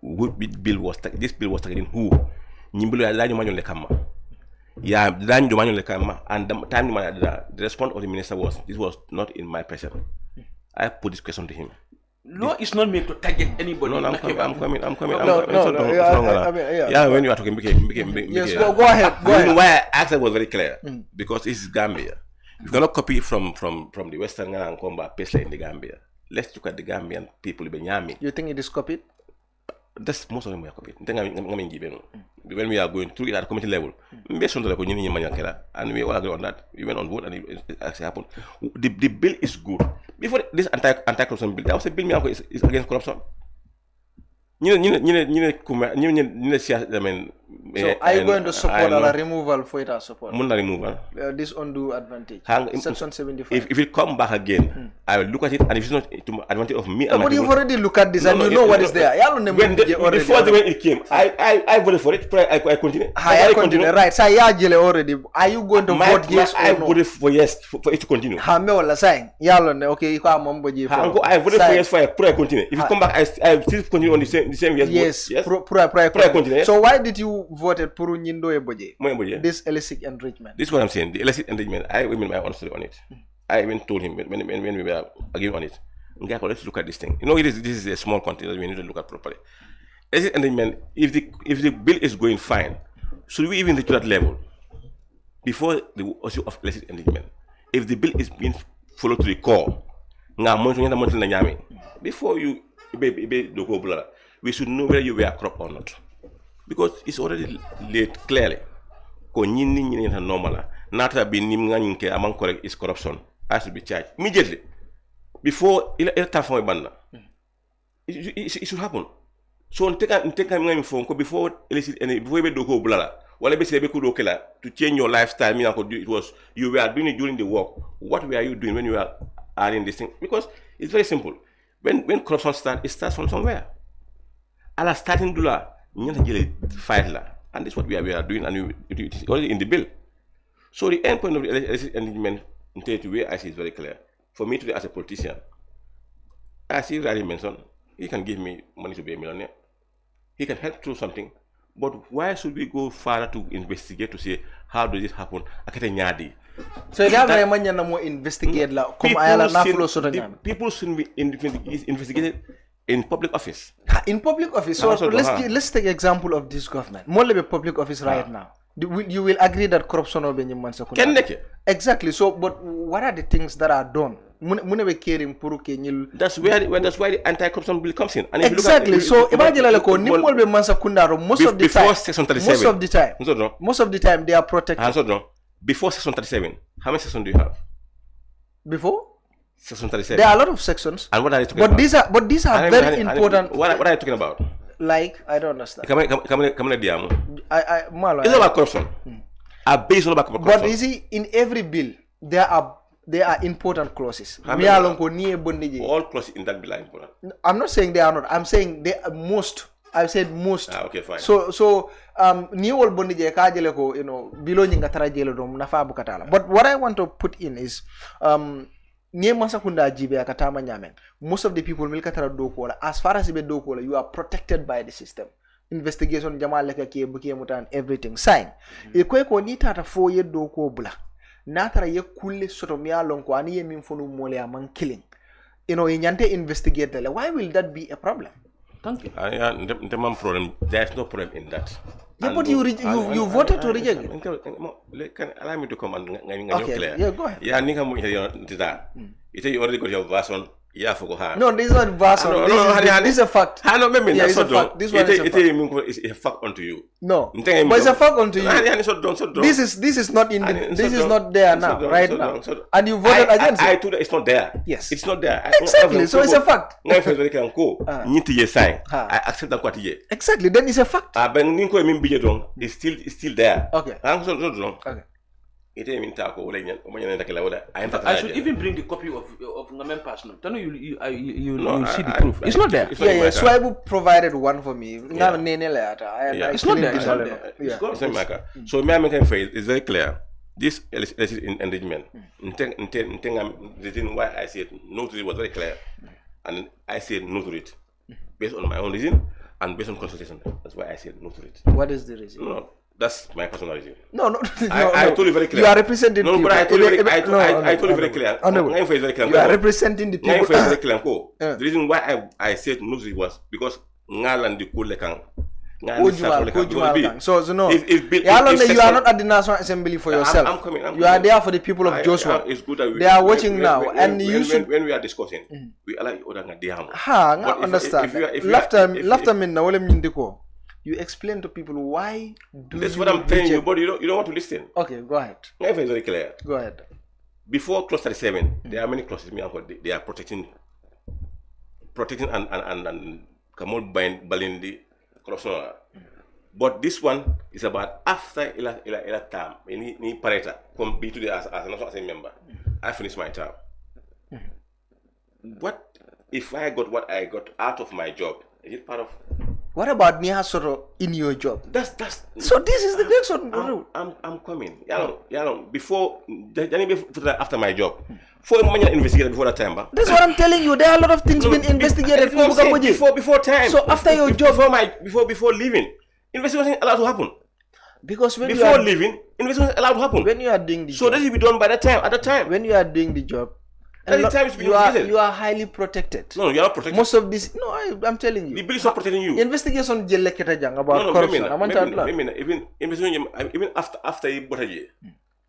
this bill was targeting who? Yeah, and the time the response of the minister was, this was not in my person. I put this question to him. Law is not made to target anybody. No, I'm coming. Yeah, when you are talking, yes, go ahead. The reason why I asked that was very clear. Because this is Gambia. You cannot copy from the Western Ghana and come back, paste in the Gambia. Let's look at the Gambian people in Benyami. You think it is copied? That's most of them are copied. When we are going through it at committee level, based on the and we all agree on that. We went on vote and it actually happened. The bill is good. Before this anti-corruption bill, there was a bill is against corruption. So are you going to support or removal for it as support? Removal. This undue advantage. Section 75. If it come back again, I will look at it, and if it's not to advantage of me, but you've already looked at this and you know what is there. Before when it came, I voted for it. I continue. I continue. Right. So already. Are you going to vote yes or no? I voted for yes for it to continue. Okay. I voted for yes for I continue. If you come back, I still continue on the same yes. Yes. Continue. So why did you vote Puru Nyindo Eboje? This illicit enrichment. This is what I'm saying. The illicit enrichment. I even my honesty on it. I even told him when we were arguing on it. Let's look at this thing. This is a small container we need to look at properly. Illicit enrichment. If the bill is going fine, should we even reach to that level before the issue of illicit enrichment? If the bill is being followed to the core, before you we should know whether you were corrupt or not. Because it's already laid clearly. Normal. Not among correct is corruption. I should be charged immediately. Before it should happen. So before illicit and before we do go blala. To change your lifestyle, it was you were doing it during the work. What were you doing when you were adding this thing? Because it's very simple. When corruption starts, it starts from somewhere. Ala starting dula, fight la, and this is what we are doing, and it is already in the bill. So the end point of the illicit enrichment, in the way I see is very clear. For me today as a politician, I see Riley mentioned, he can give me money to be a millionaire. He can help through something. But why should we go further to investigate to say how does this happen? So you have a more investigate people should be investigated in public office. In public office. So let's take example of this government. More like a public office right now. You will agree that corruption will be in exactly. So, but what are the things that are done? That's why the anti-corruption bill comes in. And exactly. So imagine most of the time they are protected. Before Section 37, how many sections do you have? Before? Section 37. There are a lot of sections. And what are you talking about? These are very important. What are you talking about? Like, I don't understand. It's about corruption. But you see, in every bill, there are important clauses. All clauses in that bill are important. I'm not saying they are not. I'm saying they are most. I've said most. Okay, fine. So new bondije kajele ko below nyinga tara jelo dom nafa bukatala. But what I want to put in is nie masakunda jibe akatama nyamen most of the people milka tara doko as far as be doko you are protected by the system investigation jamal leka ke buke mutan everything sign e ko ni tata 4 year doko bula natara ye kulle soto mi alon ko ani ye min fonu mole am killing nyante investigate le why will that be a problem? Thank you. The man problem, there's no problem in that. Yeah, but you voted to reject it. Can allow me to come and okay. Yeah, go ahead. Yeah, you already got your version. Yeah, no, this is not version. This is a fact. This is a fact. This one is a fact unto you. No, but it's a fact unto you. This is not in the, this is not there now, right now. And you voted against it. I told you it's not there. Yes, it's not there. Exactly. So it's a fact. I accept that. Exactly. Then it's a fact. It's still there. Okay. Okay. I should even bring the copy of Ngamen personal. Tell you see the proof. It's not there. Yeah. Swaibu provided one for me. It's not there. It's not matter. So my phase is very clear. This illicit engagement. The reason why I said no to it was very clear, and I said no to it based on my own reason and based on consultation. That's why I said no to it. What is the reason? No. That's my personal reason. No. I told you very clear. You are representing people. No, but I told you very clear. You are representing the people. The reason why I said no was because Ngalan the Kulekang. So no. You are not at the National Assembly for yourself. I'm coming. You are there for the people of Jeshwang. It's good that they are watching now, and you should. When we are discussing, we allow other Ngadiam. I understand. Laughter mean na wale mjindiko. You explain to people why do that's what I'm telling you, but you don't want to listen. Okay, go ahead. My friend is very clear. Go ahead. Before clause 37, there are many clauses they are protecting and Kamal Balindi corruption. But this one is about after ila term. Ni pareta come be today as a national assembly member. I finished my term. What if I got what I got out of my job? Is it part of? What about Nihasoro in your job? That's so this is the next one. I'm coming. Before after my job. For a investigated before that time. That's what I'm telling you. There are a lot of things being investigated before time. So after your job, before leaving, investigation allowed to happen. Because when before leaving, investigation allowed to happen. When you are doing the job, so that will be done by that time. At the time, when you are doing the job. You are highly protected. No, you are not protected. Most of this, no, I'm telling you. The bill is not protecting you. Investigation about corruption. Even after you bought a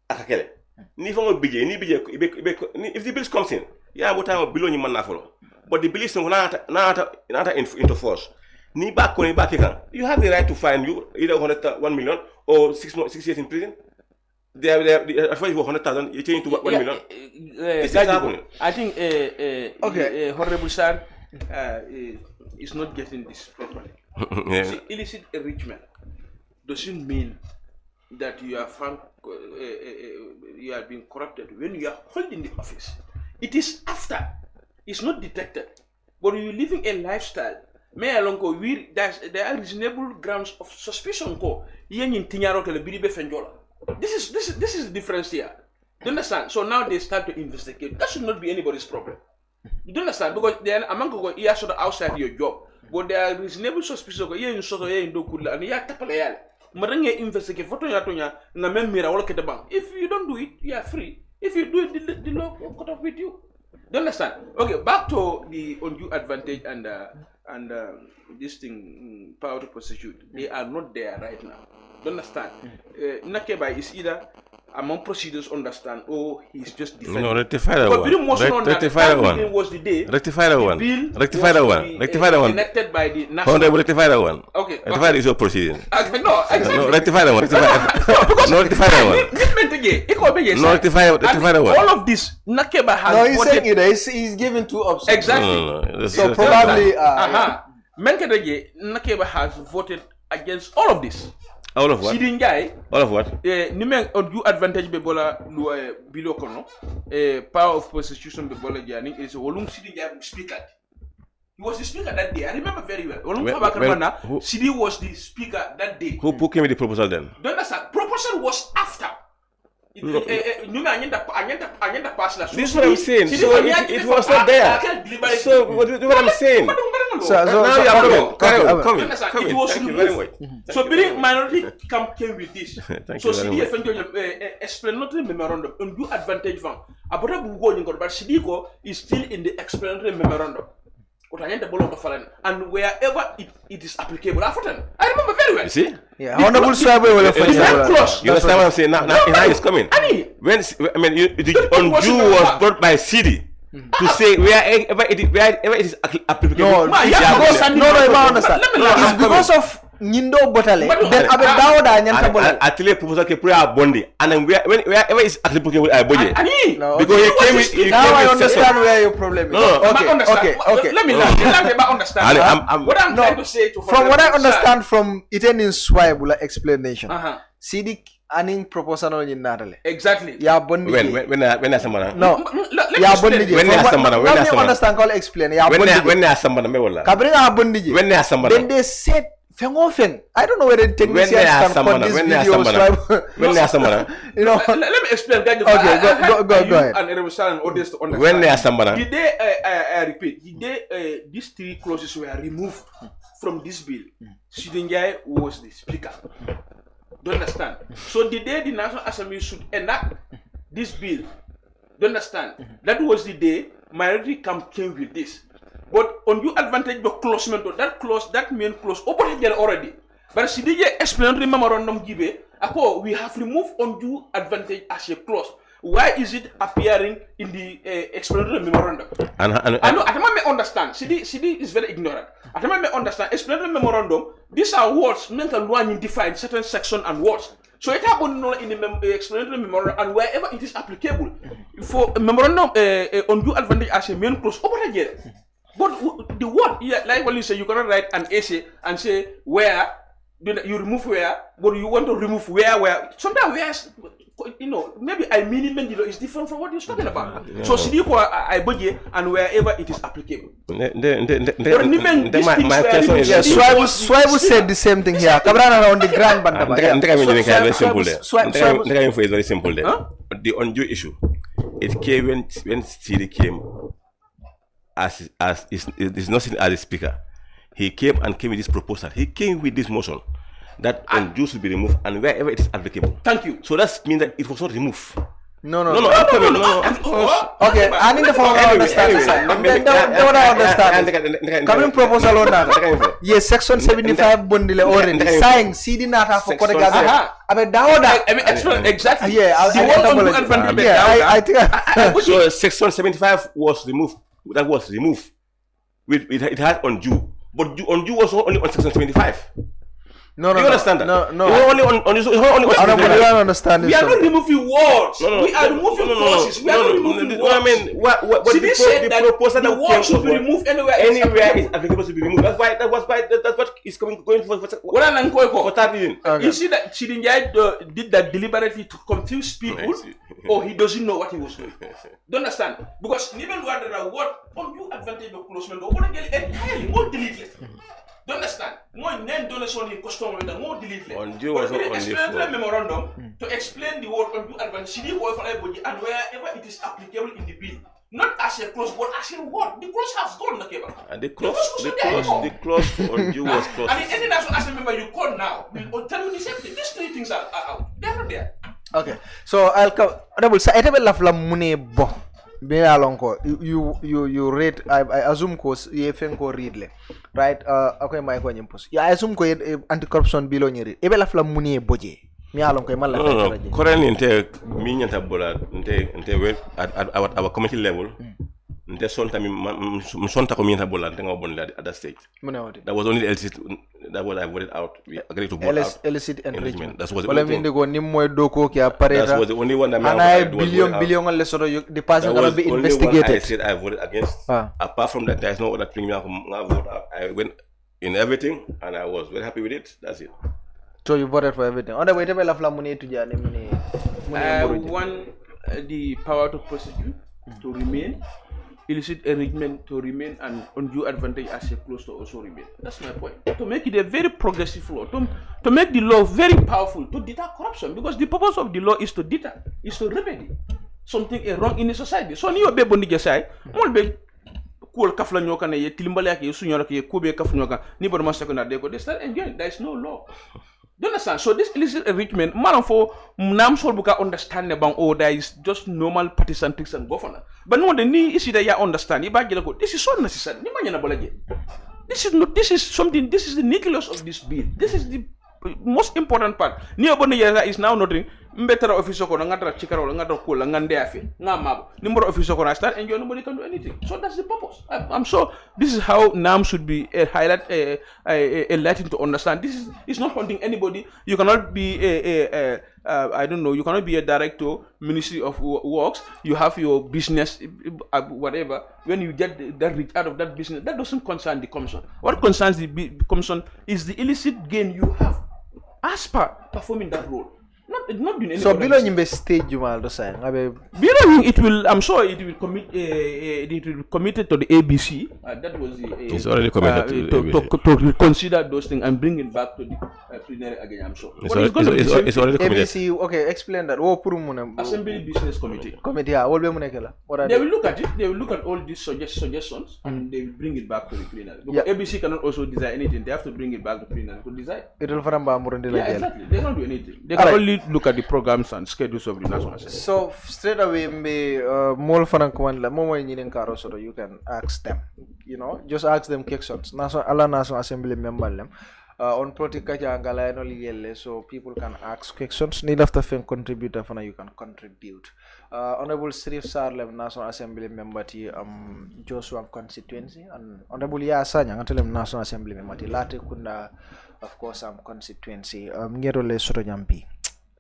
akakele. If the bill comes in, what time below you man follow. But the bill is not into force. You have the right to fine you either 1 million or 6 years in prison. They are for 100,000. You change to 1 million. I think Honorable Sarr is not getting this properly. See, illicit enrichment doesn't mean that you are found you are being corrupted when you are holding the office. It is after. It's not detected. But you're living a lifestyle. There are reasonable grounds of suspicion. This is the difference here. You understand? So now they start to investigate. That should not be anybody's problem. You understand? Because they are among you are sort of outside your job, but there are reasonable suspicion. You in sort of you do cool and you are tapale. Maranga investigate. Photo ya tonya na memira wala kete bang. If you don't do it, you are free. If you do it, the law will cut off with you. You understand? Okay, back to the undue advantage and this thing power to prosecute. They are not there right now. You understand? Nakeba is either among procedures understand, he's just defending. No, rectify that one. Rectify that one. Was the day. Rectify that one. Rectify that one. Rectify that one. Enacted by the national. Rectify that one. Okay. Rectify is your proceeding. No, exactly. No, rectify that one. No, rectify that one. No, rectify that one. All of this, Nakeba has. No, he's saying it. He's giving two options. Exactly. No. So probably. Menkadege, Nakeba has voted against all of this. All of what? All of what? Nime undue advantage bebola below kono. Power of prosecution bebola jani is Olum Sidi Njai speaker. He was the speaker that day. I remember very well. Sidi was the speaker that day. Who came with the proposal then? Don't understand. Proposal was after. This is what I'm saying. So it was not there. So what I'm saying. So now you are coming. It was removed. So being minority came with this. So CDF explanatory memorandum undue advantage fund. Abora bugo nyingor but CDF is still in the explanatory memorandum. And wherever it is applicable, I remember very well. You see? Yeah, Honorable Swabe will you understand what I'm saying? Now it's coming. When the undue was brought by CD to say wherever it is applicable. No, I understand. It's because of Nindo Botale. Then Abe Dauda Nyanta Bole. Atile proposal ke pray bondi, and then wherever is applicable I budget. Because he came with. Now I understand where your problem is. Okay. Let me understand. What I'm trying to say to from what I understand from Itenin Swabula explanation, CD aning proposal in Natale. Exactly. Yeah, bondi. When I someone. No. Yeah, bondi. When I someone. Let me understand. Call explain. Yeah, when I someone me wala. Kabringa bondi. When I someone. Then they said. I don't know whether the technicians can cut this video. When they are someone, you know. Let me explain. Okay, go ahead. And audience to understand. When they are someone, the day I repeat, the day these three clauses were removed from this bill, Sidinjai was the speaker. Do you understand? So the day the National Assembly should enact this bill, do you understand? That was the day minority came with this. But on you advantage the closement of that clause, that main clause open there already. But see the explanatory memorandum given, we have removed undue advantage as a clause. Why is it appearing in the explanatory memorandum? I know, I may understand. CD is very ignorant. I may understand. Explanatory memorandum, these are words meant to define certain section and words. So it happened in the explanatory memorandum and wherever it is applicable. For a memorandum undue advantage as a main clause, open again. But the word, like when you say you cannot write an essay and say where, you remove where, but you want to remove where. Sometimes maybe I mean is different from what you're talking about. So I budget and wherever it is applicable. My question is Swipe said the same thing here. Kabrana on the grand band. It's very simple. The undue issue, it came when CD came. As is not seen as a speaker, he came with this proposal. He came with this motion that undue should be removed and wherever it is applicable. Thank you. So that means that it was not removed. No. Of course. Okay, I need to understand. Don't understand. Coming proposal on that. Yes, section 75 bundle already. Saying CD nata for Korea. Exactly. Yeah, I think. So section 75 was removed. That was removed. It had undue, but undue was only on section 75. No. You understand that? No. Only on I don't understand this. We are not removing words. We are removing clauses. We are not removing words. I mean, what the proposal the word should be removed anywhere. Anywhere is applicable to be removed. That's what is going for that reason. You see that Chidinjai did that deliberately to confuse people, or he doesn't know what he was doing. Do you understand? Because even when there are words on you advantage of closement, or what entirely more deleted. Do you understand? More name donation in custom with the more deleted. Undue was not only for memorandum to explain the word undue advantage. CD word for everybody and wherever it is applicable in the bill. Not as a clause, but as a word. The clause has gone, Nakeba. And the clause undue was closed. And any national assembly member you call now will tell you the same thing. These three things are out. They're not there. Okay. So I'll come. Double sa ete bella fla mune bo. Be along ko you read I assume ko yefen ko read le right akoy may ko nyimpos I assume ko anti corruption bill ni read e be la fla muni boje mi along ko man la currently inte mi nyanta bola inte we at our committee level inte sonta mi sonta ko mi nyanta bola inte ngobon at that stage that was only illicit that was I voted out. We agreed to vote out illicit enrichment. That was the only thing. That was the only one that billion less the person gonna be investigated. I said I voted against. Apart from that, there is no other thing I voted out. I went in everything and I was very happy with it. That's it. So you voted for everything. On the way, I want the power to prosecute, to remain, illicit enrichment to remain and undue advantage as a clause to also remain. That's my point. To make it a very progressive law, to make the law very powerful, to deter corruption, because the purpose of the law is to deter, is to remedy something wrong in the society. So ni obe bondi gesai, mon be cool kafla nyoka na ye tilimbale yake sunyora ke kube kafla nyoka ni bodo masakona deko. They start enjoying. There is no law. Do you understand? So this illicit enrichment, man for nam sol buka understand about there is just normal partisan tricks and governor. But no, the ni issue that you understand. This is so necessary. This is something. This is the nucleus of this bill. This is the most important part. Ni obone is now nothing. Better officer ko ngatra chikaro ngatra ko ngande afi ngamabo. Number officer ko start enjoy, nobody can do anything. So that's the purpose. I'm sure this is how NAM should be enlightened to understand. This is not hunting anybody. You cannot be I don't know. You cannot be a director, Ministry of Works. You have your business, whatever. When you get that rich out of that business, that doesn't concern the commission. What concerns the commission is the illicit gain you have as per performing that role. Not doing anything. So below you stage Jumal do say. Below it will. I'm sure it will commit. It will be committed to the ABC. That was the. It's already committed to consider those things and bring it back to the plenary again. I'm sure. It's already committed. ABC. Okay, explain that. Assembly Business Committee. Committee. They will look at it. They will look at all these suggestions and they will bring it back to the plenary. Because ABC cannot also design anything. They have to bring it back to plenary to design. It will exactly. They can't do anything. They can only look at the programs and schedules of the National Assembly. So straight away, more so you can ask them. You know, just ask them questions. National Assembly member on Politic Kaacha so people can ask questions. Need after fame contributor for you can contribute. Honorable Sarr National Assembly member Jeshwang Constituency and Honorable Yahya Menteng Sanyang National Assembly member Latrikunda, of course, constituency. Ngero soto jambi.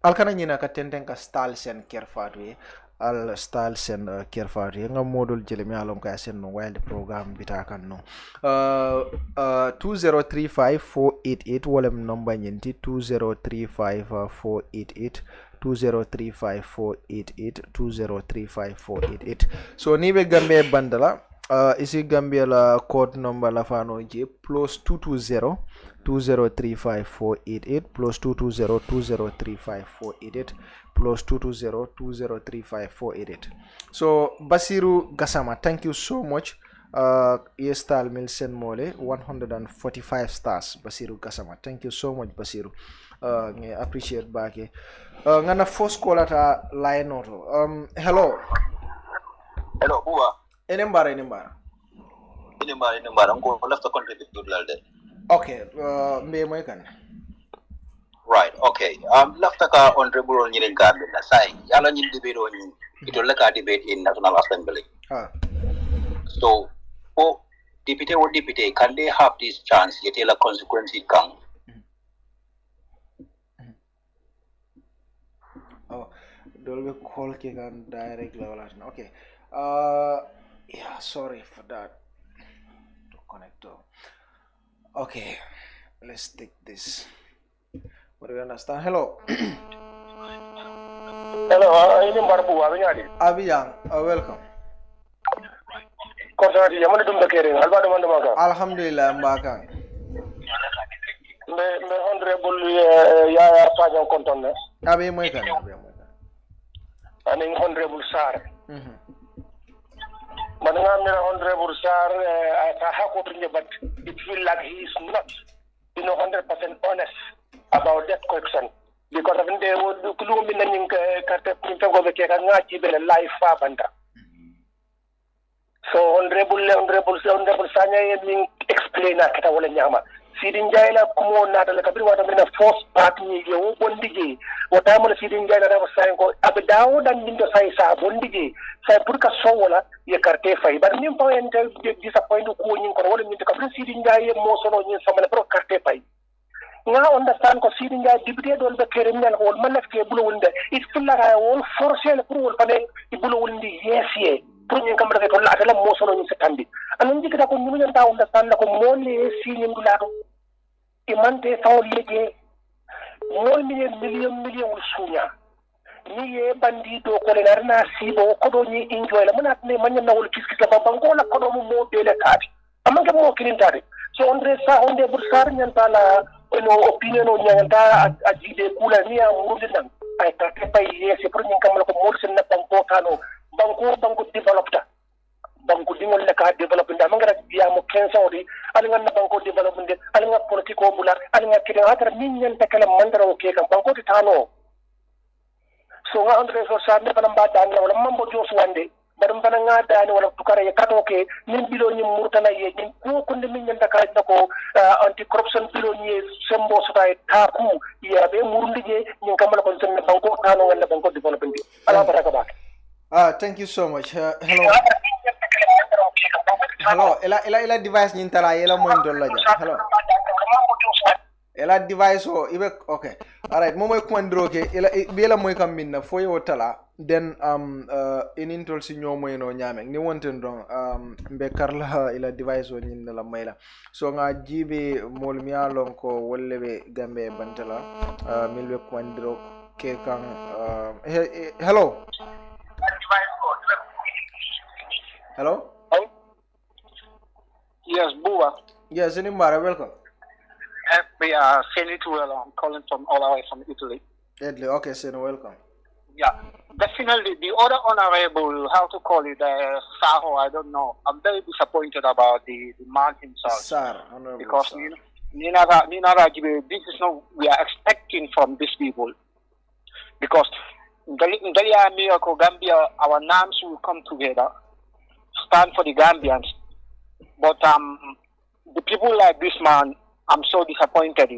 Alkana nyina ka tenten ka style sen kerfatwe al style sen kerfatwe nga modul jele mi alom ka sen no wild program bitakan no 2035488 wolem number nyenti 2035488 2035488 so ni be gambe bandala isi Gambia la code number la fano je plus 220 2035488 plus 220-2035488 plus 220-2035488. So Basiru Gassama, thank you so much. Star Milsen Mole 145 stars. Basiru Gassama, thank you so much Basiru. I appreciate back. Ngana first call at a line auto. Hello. Hello, Buba. Enembara. Uncle left the country to Lalde. Okay, right, okay. Laftaka honorable on Yirin Garden, aside, Yalan debate on it will like a debate in National Assembly. So, deputy or deputy, can they have this chance yet a consequence come? Oh, they'll be call and direct level. Okay. Yeah, sorry for that. To connect to. Okay, let's take this. What do you understand? Hello. Hello, Abiyang, welcome. Alhamdulillah, Mbakang. Honorable Yahya Menteng Sanyang. Abi Moikan. And Honorable Sarr. Honorable Sarr, but it feels like he is not, 100% honest about that question. Because when they would look at the life fabanda. So Honorable Sanyang explain that Katawala Sidin Jaila Kumo Nata Kabirwata in a force party, you won't dig. What I'm on Sidin Jaila was saying, Abdao and Nindo Saisa, Bondigi, Saipurka Sola, Yakartefa, but Nimpo and disappointed Kuning or into Kabri Sidin Jaya, Moson in some Kartepai. Now understand because Sidin Jaya debated all the criminal old man of Kabul in the it's still like I won't force approval for the Ibulu in the yes, ye. Putting come to the Latala Moson in September. And when you get a communion to understand the Moli senior Lado. Imante found lege 1 million sunya. ni ye bandido ko le narna sibo ko do ni enjoy la manat ne manya na wol kiskis la bango la ko do mo bele tati amanga mo kilin tati so onde bursar nyanta la no opinion o nyanta ajide kula ni amurde nan ay ta ke pay yesi pour nyin kamal ko morsin na banko tano banko developta banko dingol le ka develop nda mangara biya mo 15 odi ali ngan na banko develop nde ali nga politiko bular ali nga kidi hatra min nyanta kala mandara o ke kam banko tano so nga andre so sa ne bana mbada wala mambo jos wande badum bana nga dani wala tukara ye kato ke nin bilo ni murtana ye nin ko kunde min nyanta ka ko anti corruption bilo ni sembo so tay taku ya be murundi je ni kamal ko sen banko tano wala banko development ala baraka ba thank you so much. Hello ela device ni tala ela mo ndol la ja hello ela device o ibe okay all right momoy commandro ke ela moy kam minna foyo tala then in intol si ñomoy no ñame ni wonten don be karla ila device o ñin la mayla so nga jibe mol mi alon ko wolle be gambe bantala milbe commandro ke kan hello Yes, Bua. Yes, Inimbara, welcome. We are Senator. I'm calling from all the way from Italy. Italy, okay, Senator, welcome. Yeah, definitely. The other honorable, how to call it, Sarr, I don't know. I'm very disappointed about the man himself. Sarr, honorable. Because this is not we are expecting from these people. Because Gambia, our names will come together, stand for the Gambians. But the people like this man, I'm so disappointed,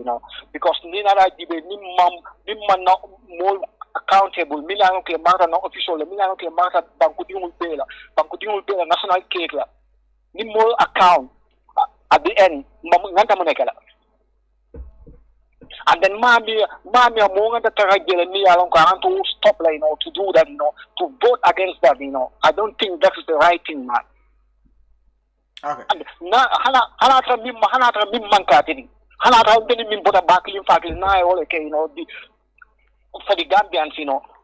because Ninara Jibe, Nimman not more accountable, Milano ke Mara no official, Milano ke Mara Bankuding Bela, National Cake, Nim more account at the end, Nganta Monekala. And then Mami Monga the Taragel and Mialon to stop to do that, to vote against that, I don't think that is the right thing, man. Okay. Na hanatra mim mankatini hanatra undeni mim bota baklim fakil na all okay for the Gambians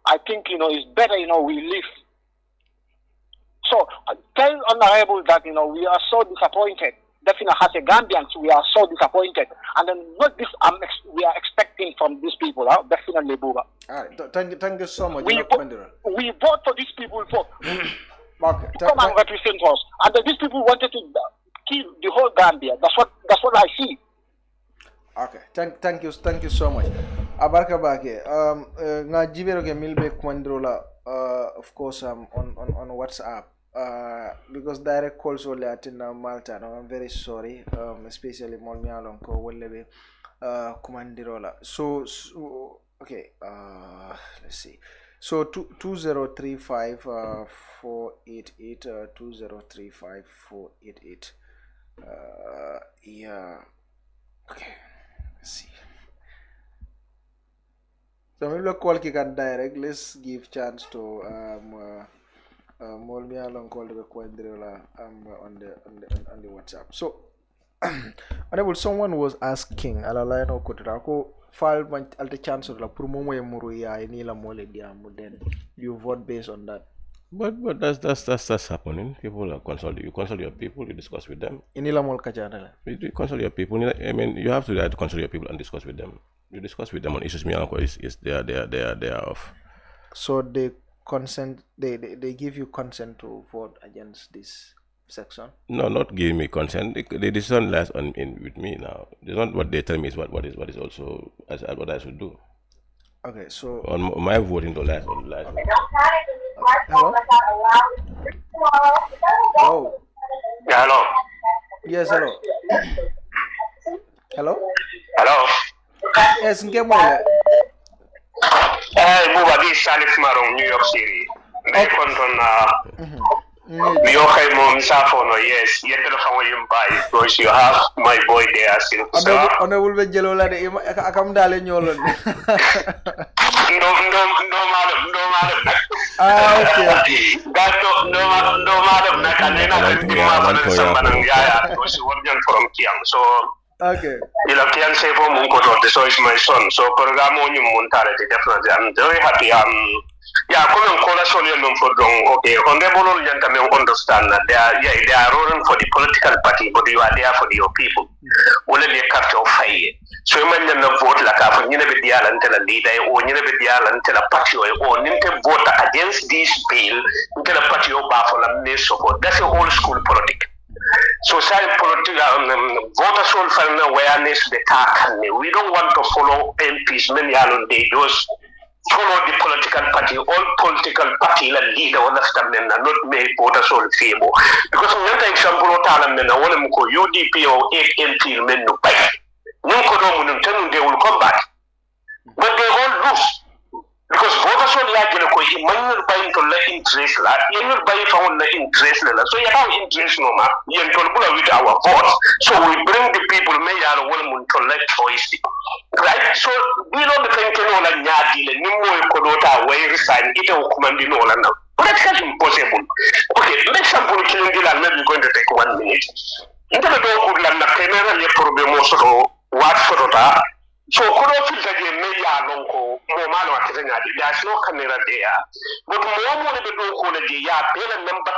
I think it's better we live. So tell honorable that we are so disappointed. Definitely as a Gambians we are so disappointed, and then not this we are expecting from these people. Definitely, Buba. All right, thank you so much. We vote for these people for. Okay. Come and represent us. And these people wanted to kill the whole Gambia. That's what I see. Okay. Thank you so much. Abarka bake. Nga jibero ke milbe kwandrola of course on WhatsApp. Because direct calls were in Malta. No, I'm very sorry. Especially Molmi Alon ko wollebe kumandirola. So okay. Let's see. So 2035 488 2035 488 yeah, okay, let's see. So maybe call can direct. Let's give chance to Molmi along call the Quadrilla on the WhatsApp. So honorable, someone was asking Alalano Kotrako file alter chance of la promo muruya ni la mole diamu, then you vote based on that. But that's happening. People are you consult your people, you discuss with them. Inila mol kajana. You consult your people. I mean, you have to consult your people and discuss with them. You discuss with them on issues. Is they are off. So they consent. They give you consent to vote against this section. No, not give me consent. The decision lies with me now. It's not what they tell me is what is also what I should do. Okay, so on my voting to lies on lies. Hello. Hello. Yeah, hello. Yes, hello. Hello. Hello. Yes, Ngemole. Buba, this is Salif Marong, New York City. May conton we okay, mom, Safono, yes, yet the buy because you have my boy there still. Honorable Vegelola, I come down in your No, madam. Okay. No, madam, from Kiang. So, okay. Kiang say for Munko, so is my son. So, Pergamo, you Montare, definitely. I'm very happy. Yeah, come coalition you for dong. Okay, honorable gentlemen understand that they are running for the political party, but you are there for your people. Wala be carte of fire. So you might not vote like a for you never be until a leader or you never be until a party or you vote against this bill until a party or baffle and support. That's a old school politics. So voters will find awareness the talk. We don't want to follow MPs many alone they just follow the political party, all political party leader on the not make voters all favor. Because when the example UDP or 8 MP men no pay. They will come back. But they all lose. Because voters will like you're buying to let interest, you're not buying for the interest. So you have interest no man. You're with our votes. So we bring the people may are willing to let choice. Right? So we don't think like Yadi, and Nimo Kodota, where you sign it or command in all now. But that's impossible. Okay, let's sample killing deal and maybe going to take 1 minute. Into the door could land the camera and your problem also what for that. So could feel that you may lonko momano at there's no camera there. But more money the do holiday, ya bill and number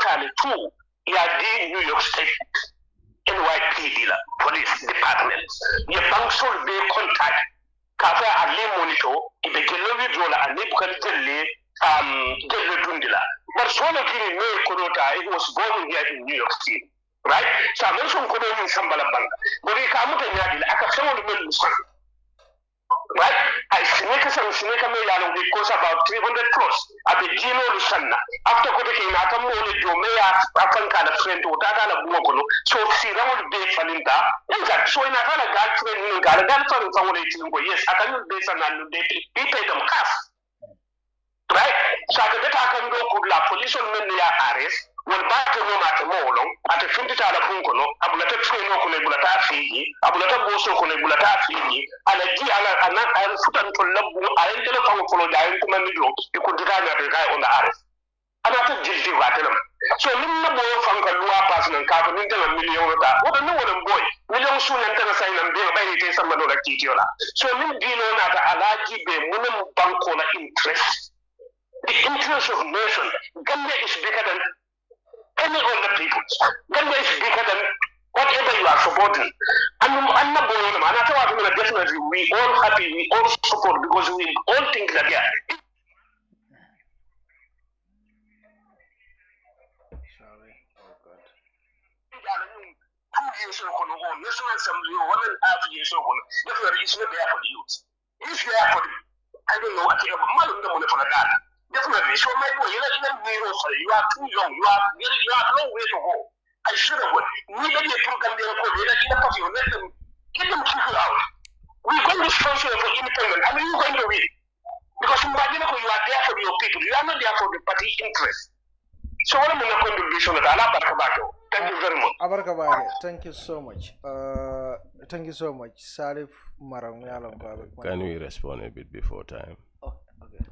2, ya D New York State NYP dealer, police department. Your bank should be contact. Kafa Ali monitor, if the Gelovi Jola and Nibukan Dundila. But so of you know Kodota, it was born here in New York City. Right? So I mentioned Kodota in Sambala Bank. But he come out and Yadil, I can show the right? I Sineka Mayan will cost about 300 crores at the Gino Lusanna. After Kodaka, Nakamoli, Jomea, Akanka, friend to Tata Buokono, so Sira will be Falinda. So in a girlfriend, you got a girlfriend for 18 years. I can be some and they pay them cash. Right? So I can go good la police on Menia Harris. When back to no matter more long, at the 20 Punkono, Abulata Treno Conebulata Fiji, Abulata Boso Conebulata Fiji, and a Giala and foot and to Labu, I enter the follow the Commando, you could drive the guy on the arrest. And after guilty Ratanum. So Lima boy from Kalua Pass and Carbon into a million. What a new boy, million soon enter a sign and be by some other Titiola. So Lim Dino at Alaji be minimum bankola interest. The interest of nation, Gambia is bigger than any other people. Gambia is bigger than whatever you are supporting. And I'm not going to man. Definitely, we all happy, we all support because we all think that yeah. National Assembly, 1.5 years ago, definitely it's not there for the youth. It's there for the, I don't know, I think I'm the money for the dad. Definitely. So my boy, you are too young. You are a long way to go. I should have won. We need a program there for you. Let them get them people out. We're going to sponsor for independent. I mean, you're going to win. Because you are there for your people. You are not there for the party interest. So what am I going to do? Thank you very much. Abarkabage, thank you so much. Thank you so much. Sarif Marang. Can we respond a bit before time? Oh, okay.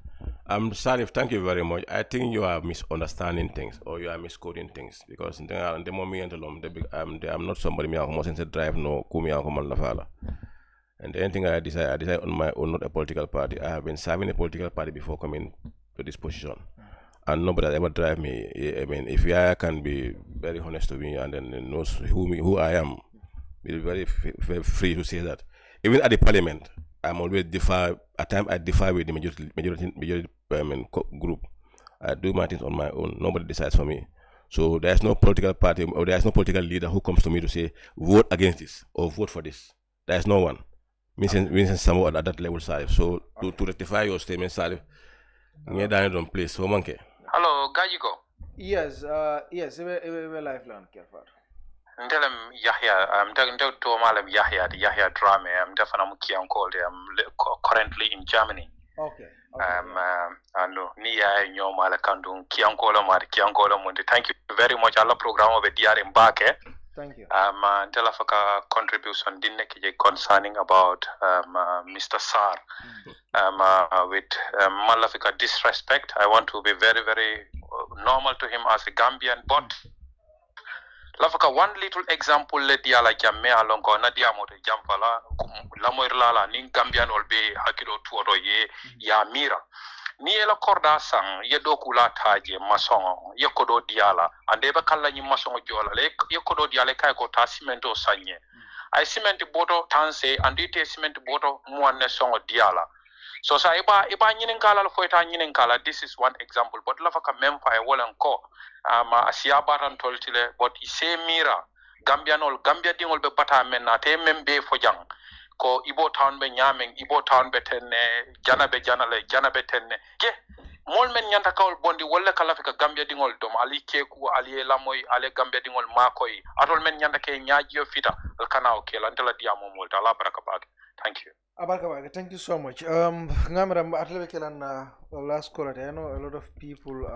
Sarif, thank you very much. I think you are misunderstanding things or you are miscoding things because the moment I'm not somebody who wants to drive no kumi lafala. And anything I decide on my own, not a political party. I have been serving a political party before coming to this position. And nobody has ever drive me. I mean, if I can be very honest to me and then knows who I am, will be very free to say that. Even at the parliament, I'm always differ. At times, I differ with the majority group. I do my things on my own. Nobody decides for me. So there is no political party or there is no political leader who comes to me to say vote against this or vote for this. There is no one. Means someone at that level, Sarif. So to rectify your statement, Sarif, me down place. So monkey. Hello, Gajiko. Yes, we lifeline careful. I'm telling Yahya, I'm talking to Malam Yahya Drame. I'm definitely I'm currently in Germany. Okay. And Nia Nyomala Kandung Kiankola Mari Kiankola Mundi. Thank you very much. Allah program of DR in back. Thank you. Telafaka contribution didn't concerning about Mr. Sarr. With Malafika disrespect, I want to be very, very normal to him as a Gambian, but Lafaka one little example let dia like ya me alongo na dia mo jampala la moirlala nin Gambian will be hakilo tuoro ye ya mira. ni ela korda sang ye do kula taje masongo ye kodo diala ande be kala ni masongo jola le ye kodo diala kay ko ta cemento sanye ay cement boto tanse andi te cement boto muanne songo diala so sa iba nyinin kala fo ta nyinin kala this is one example but la faka mem fa e wolan ko ma asiya baran toltile but ise mira gambia dingol be bata men na te membe fo jang ko ibo town be nyamen ibo town be tenne jana be tenne ke mol men nyanta kawol bondi wala kala fika gambia dingol dom ali keku ali lamoy ale gambia dingol makoy atol men nyanta ke nyaaji fita al kanao ke lantala diamo mol ta la baraka bag thank you abarka bag thank you so much ngamra atlebe kelan last call I know a lot of people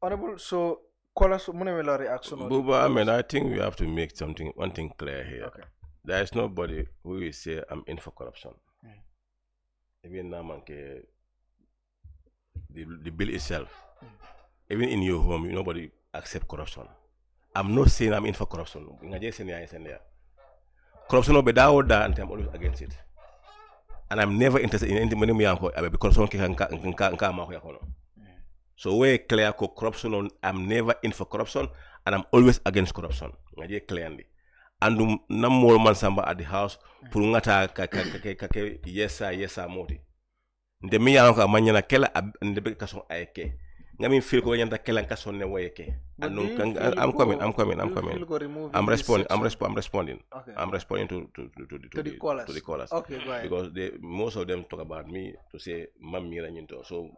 honorable so call us muneme reaction Buba, I mean I think we have to make one thing clear here. Okay. There is nobody who will say I'm in for corruption. Even now, the bill itself, even in your home, nobody accept corruption. I'm not saying I'm in for corruption. Corruption will be down, and I'm always against it. And I'm never interested in any money because corruption. So we're clear corruption. I'm never in for corruption, and I'm always against corruption. Clearly. And namol man samba at the house purungata kake yesa moti nde mi yanko amanya kela ndebe kason ayeke ngami feel ko nyanta kela kason ne wayeke and I'm coming I'm responding okay. I'm responding to the callers okay go ahead. Because most of them talk about me to say mamira nyinto so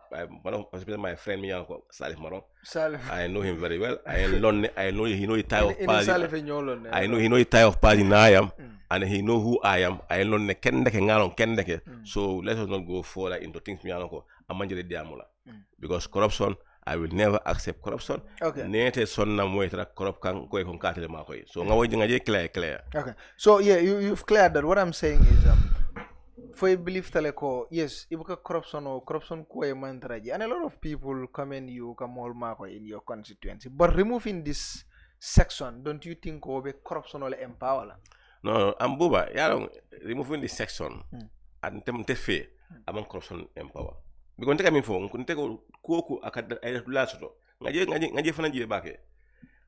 one of my friend mi yanko Salif Maron I know him very well. I know he know the type of party. I know he know the type of party I am, and he know who I am. I know ne kendeke ngalon kendeke. So let us not go further into things me anoko amanjere diamula. Because corruption, I will never accept corruption. Okay. Nete sonna moetra corrupt kan ko katele makoy. So ngawo ngaje clear. Okay. So yeah, you've cleared that. What I'm saying is for a belief teleko, yes, ibuka corruption ko mantraji. And a lot of people commend you kamol mako in your constituency. But removing this section, don't you think will be corruption will empower? No, I'm Buba. Removing this section and temte fe among corruption empower. Because take me for take ko akada lasoto. Ngaje fana jile bake.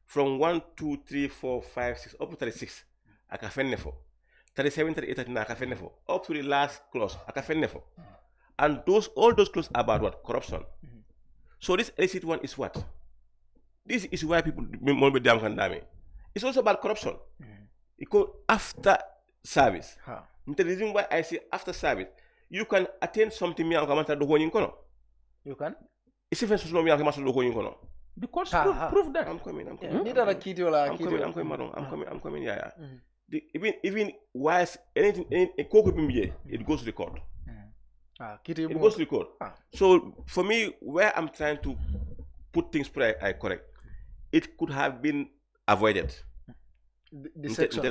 From 1 2 3 4 5 6 up to 36 aka fenne fo. 37, 38, up to the last clause, and all those clauses are about what? Corruption. So this illicit one is what? This is why people more damn condemn. It's also about corruption. It called after service. The reason why I say after service, you can attain something me You can? It's even so The courts prove that. I'm coming. I'm coming. Yeah. Even whilst anything it goes to the court. It goes to the court. So for me, where I'm trying to put things correct, it could have been avoided. The section.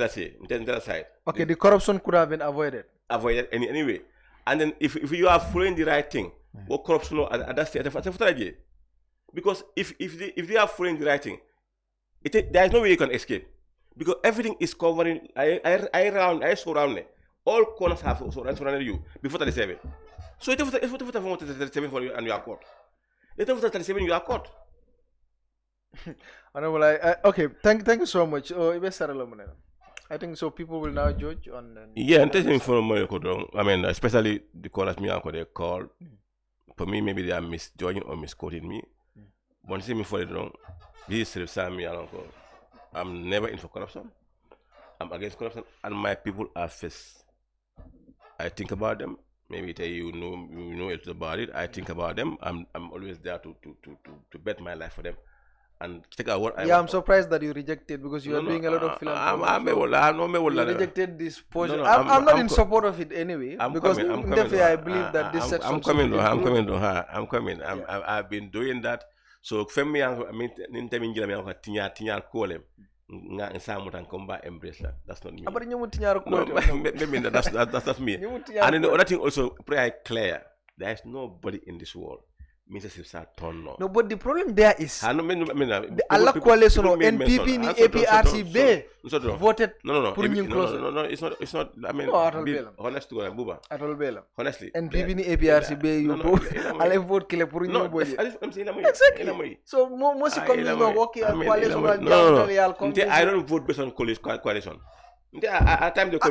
Side. Okay, the corruption could have been avoided. Avoided anyway. And then if you are following the right thing, what corruption at that stage, because if they are following the right thing, there is no way you can escape. Because everything is covering, I surround it. All corners have surrounded you before 37. So it's 37 for you and you are caught. It's 37 you are caught. Okay, thank you so much. I think so people will now judge on yeah, and taking for I mean, especially the callers me they call. For me, maybe they are misjudging or misquoting me. But see me for it wrong. This is me I'm never in for corruption. I'm against corruption, and my people are first. I think about them. Maybe you know it about it. I think about them. I'm always there to bet my life for them. And take out what I'm surprised that you rejected because you are doing a lot of philanthropy. You rejected this portion. I'm not in support of it anyway. Because definitely I believe that this section. I'm coming. I've been doing that. So family, I mean, tinya call him. That's not me. Maybe that's me. And then the other thing also, pretty clear. There is nobody in this world Mr. Sipsa Tono. No, but the problem there is the Allah coalition or NPP ni APRC voted No, it's not. I mean, honest to Buba. Honestly. NPP ni APRC you Allah vote kile pour ñu boje. Exactly. So most coming okay coalition I don't vote based on coalition. At times they call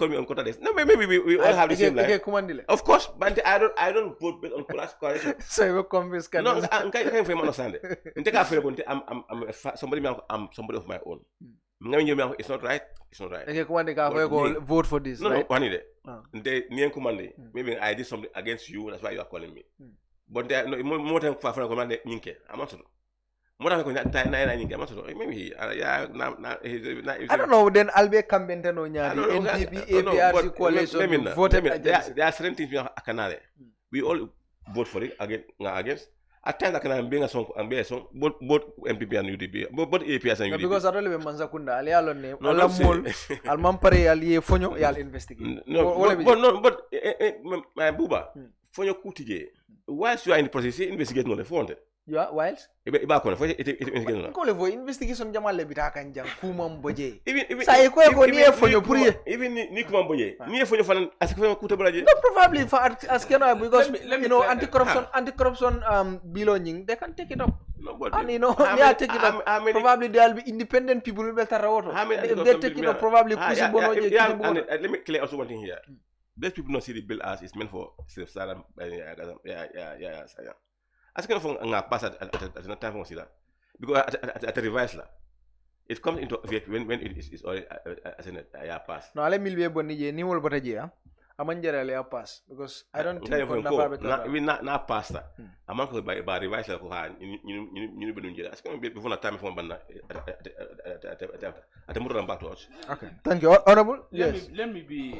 me on quota. No, maybe we all have the same life. Of course, but I don't vote based on coalition. So you convince can no, I can't understand it. I'm somebody of my own. It's not right. It's not right. Okay, vote for this. No, right? One day. Maybe I did something against you. That's why you are calling me. But there more time for command. I'm not sure. Maybe I don't know. Then I'll be campaigning on NPP, APRC coalition voted against. There are certain things we all vote for it against. At times I can bring a song and be a song both MPP and UDP, both APRC and UDP. Because I don't live in Manzakunda. Ali alone name. Allah mol. Al mampare ali fonyo yal investigate. No, but my buba fonyo kutije. Whilst you are in the process, investigate no the phone. You are whilst? Iba kono fo investigation. Ko le vo investigation jamal le bita kan jang kumam boje. Sa e ko ni e fonyo pour ye. Even ni kumam boje. Ni e fonyo fan asko kuta bolaje. No, probably for askeno because you know anti-corruption belonging they can take it up. No, but and you know they are taking it up. Probably there will be independent people who will tarawoto. They take it up probably pushing bonoje. Let me clear also one thing here. Those people don't see the bill as it's meant for self-salam. Yeah. As kind of pass at a time for that because at a revise it comes into effect when it is already as in a pass. No, let me be able to ni wol bataje amanjara le pass because I don't think we not pass that. Among by revise ko ha ñu bedun jël as kind of before na time for banna at mo back to us. Okay, thank you honorable. Yes, let me be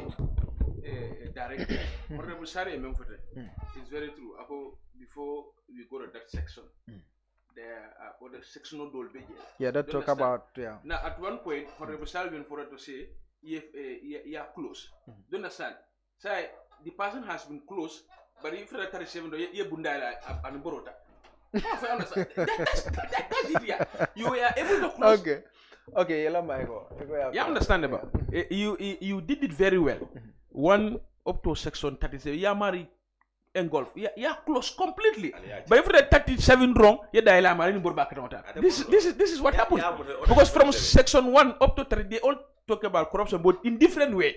direct. Honorable Sarr it's very true. Before we go to that section, there are other sectional dole. Yeah, that talk about Now, at one point, Honorable Sarr went forward to say, "You are close." Do you understand? Say the person has been close, but if you are 37, you bundala and borota. That's it. You are able to close. Okay, you understandable. You did it very well. One up to section 37. You are married. Engulf. Yeah, close completely. But if you're 37 wrong, you're this is what happened. Because from section 1 up to 3, they all talk about corruption, but in different way.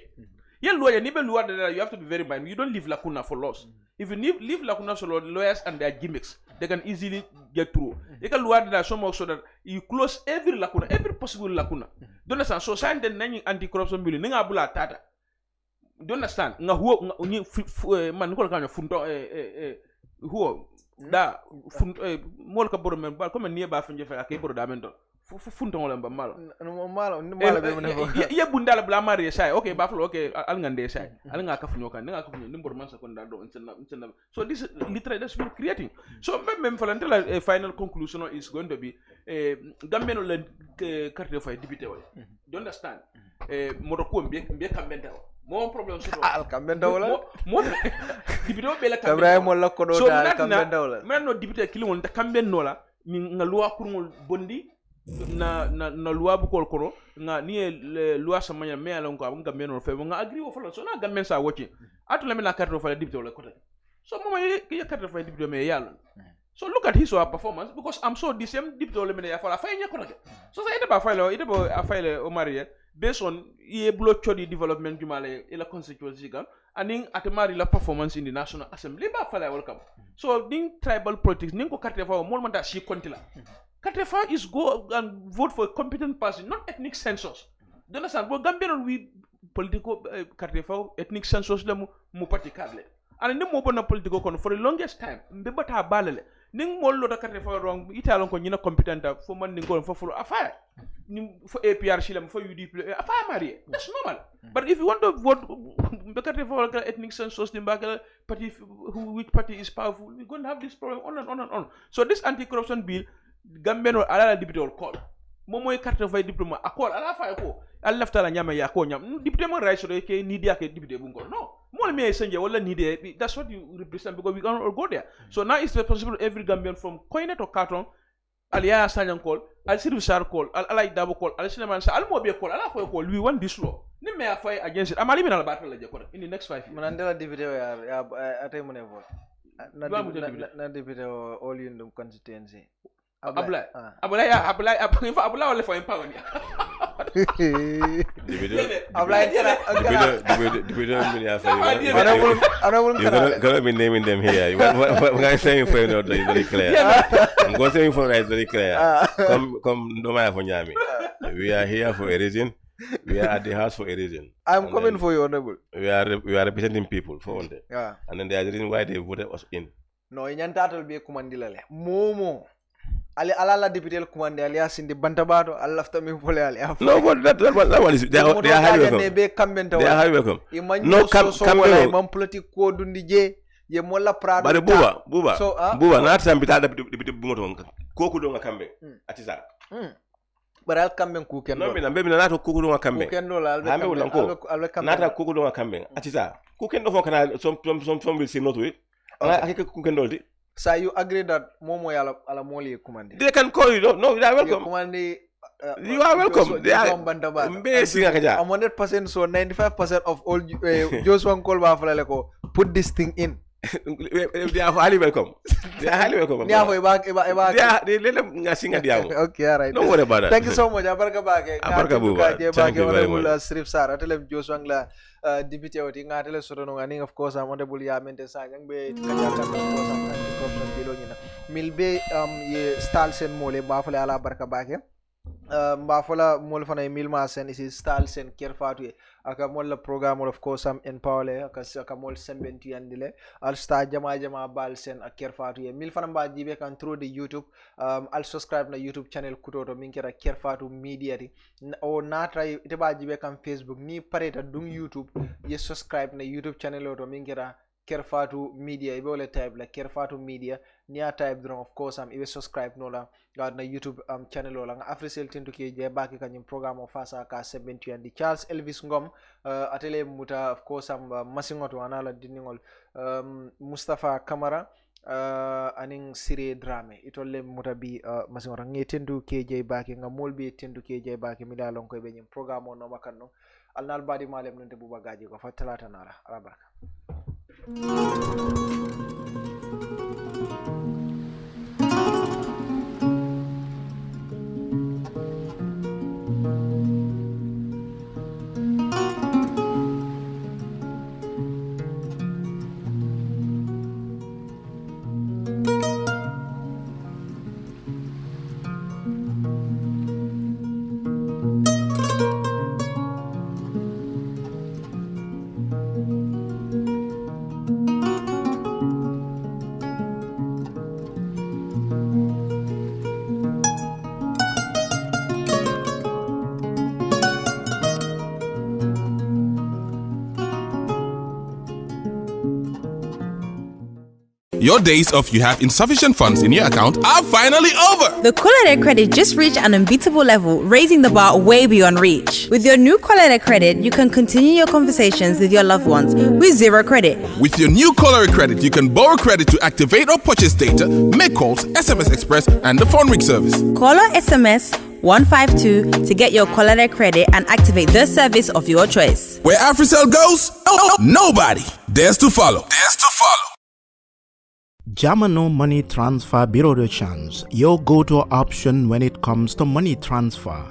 You have to be very mindful. You don't leave lacuna for loss. If you leave lacuna for lawyers and their gimmicks, they can easily get through. You can lower that so much so that you close every lacuna, every possible lacuna. Do you understand? So sign the anti-corruption bill. Ninga bula tata. Do you understand? Nga huo man ko kanyo funto huo da mol ka boro men ba ko men nie ba fanje fa ke boro da men do funto ngol ba malo be men ye bundala bla mari sai okay ba flo okay al ngande sai al nga ka funyo kan nga ka funyo nimbor man sa kon da do inna so this is literally that's been creating so même falantela final conclusion is going to be gambeno le carte fay député wala do you understand moroko mbe kambenta mo problem so al kambenta wala mo député be la kambenta Ibrahim la ko do da kambenta wala men no député kili won ta kambenno la ni nga loi kurngol bondi na loi bu kol koro nga ni loi samanya me ala ko nga meno fe nga agree wo fala so na gamen sa wochi atu la mena carte fala député wala ko so mo ye carte fala député me yalo so look at his performance because I'm so the same député wala mena ya fala fay nya ko so sa ite ba file o marie based on ye block chodi development jumale ila constituency kan aning atemari la performance in the National Assembly ba fala welcome so ding tribal politics ning ko carte fa mo manta shi konti la carte fa is go and vote for a competent person not ethnic census do you understand bo Gambian we political carte fa ethnic census la mu parti cadre and ni mo bona political kon for the longest time mbe bata balale ning mo lo da carte fa wrong italon ko nyina competent fo man ni ngol fo fulo affaire for APRC for UDP that's normal. But if you want to vote for ethnic census, party which party is powerful, we're going to have this problem on. So this anti-corruption bill, Gambian or Ala deputy will call. Momo carte of a diploma, a call, Ala Fire, I left Ala Nyama Yako Nyam, diploma rights or a Nidia deputy bungo. No, More me send you all need. That's what you represent because we can't all go there. So now it's responsible of every Gambian from Coinet to Carton. Yahya Sanyang call, Sarr call, like double call, Islamic call, call. We want this law. Ni me fight against it. I'm living in a battle in the next 5 years. Mandela video at a money vote. Not the video all in the constituency. Abla only for empowerment. Gonna be naming them here. What I'm saying for you is very clear. I'm going to say for is very clear. Come, no matter for Nyami. We are here for a reason. We are at the house for a reason. I'm coming for you, honorable. We are representing people for one day. Yeah. And then there's a reason why they voted us in. No, in Yantatal be a commandilla. Momo. Ala deputy command alias in the Bantabato, I left me for Ali. No, but that one is they are highly welcome. They are highly welcome. No, come political Dundije, Yemola Prado. But Buba, not some bit of the Bumoton, Kokudonga Kambe, Atiza. But I'll come and cook and no, maybe not a Kukudonga Kambe. Not a Kukudonga Kambe, Atiza. Cooking of some will say no to it. I can cook and all it. So you agree that Momo ala moli command? They can call you. No, you are welcome. You are welcome. They are amazing. I'm 100% so 95% of all Jeshwang call Bafaleko put this thing in. They are highly welcome. They are highly welcome. They let them sing at the hour. Okay, all right. Don't worry about that. Thank you so much. Thank you very much. Sarr, atelem Jeshwang la deputy oti ngatele sotono ngani of course honorable Yahya Menteng Sanyang be kanyaka of course anti-corruption bilo nyina milbe ye stalsen mole bafale ala barka bake mbafala mol fana milma sen isi stalsen kerfatu aka mol program of course empower aka mol sembenti andile al sta jama bal sen ak kerfatu ye mil fana ba jibe kan through the YouTube al subscribe na YouTube channel kutoto minkera kerfatu media ti o natra ite ba jibe kan Facebook ni pareta dung YouTube ye subscribe na YouTube channel oto minkera kerfatu media ibe wala type la kerfatu media niya type drone of course ibe subscribe no la god na YouTube channel la nga Africell tintu ke je baki kanyum programme fasa ka 70 andi Charles Elvis Ngom atele muta of course masingoto anala diningol Mustafa Kamara aning Sire Drame itolle muta bi masingora nge tendu keje baki nga molbi tendu keje baki mila lon ko be nyum programme no makanno alnal badi malem nante buba gaji ko fa talata nara ala baraka. Your days of you have insufficient funds in your account are finally over. The Colorado credit just reached an unbeatable level, raising the bar way beyond reach. With your new Colorado credit, you can continue your conversations with your loved ones with zero credit. With your new Colorado credit, you can borrow credit to activate or purchase data, make calls, SMS Express, and the phone ring service. Call or SMS 152 to get your Colorado credit and activate the service of your choice. Where AfriCell goes, nobody dares to follow. Jamano Money Transfer Bureau de Change, your go-to option when it comes to money transfer.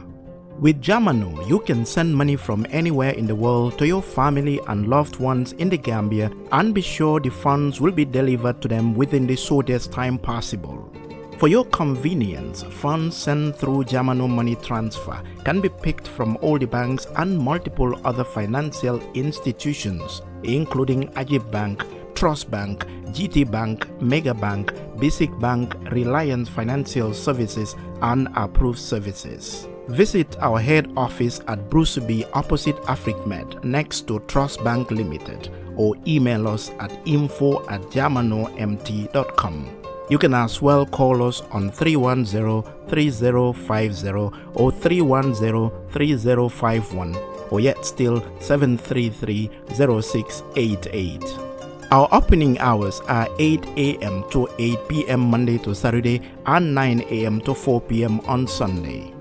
With Jamano, you can send money from anywhere in the world to your family and loved ones in the Gambia and be sure the funds will be delivered to them within the shortest time possible. For your convenience, funds sent through Jamano Money Transfer can be picked from all the banks and multiple other financial institutions, including Ajib Bank, Trust Bank, GT Bank, Mega Bank, Basic Bank, Reliance Financial Services, and Approved Services. Visit our head office at Bruce B opposite AfricMed next to Trust Bank Limited or email us at info@jamanomt.com. You can as well call us on 310-3050 or 310-3051 or yet still 733-0688. Our opening hours are 8 a.m. to 8 p.m. Monday to Saturday and 9 a.m. to 4 p.m. on Sunday.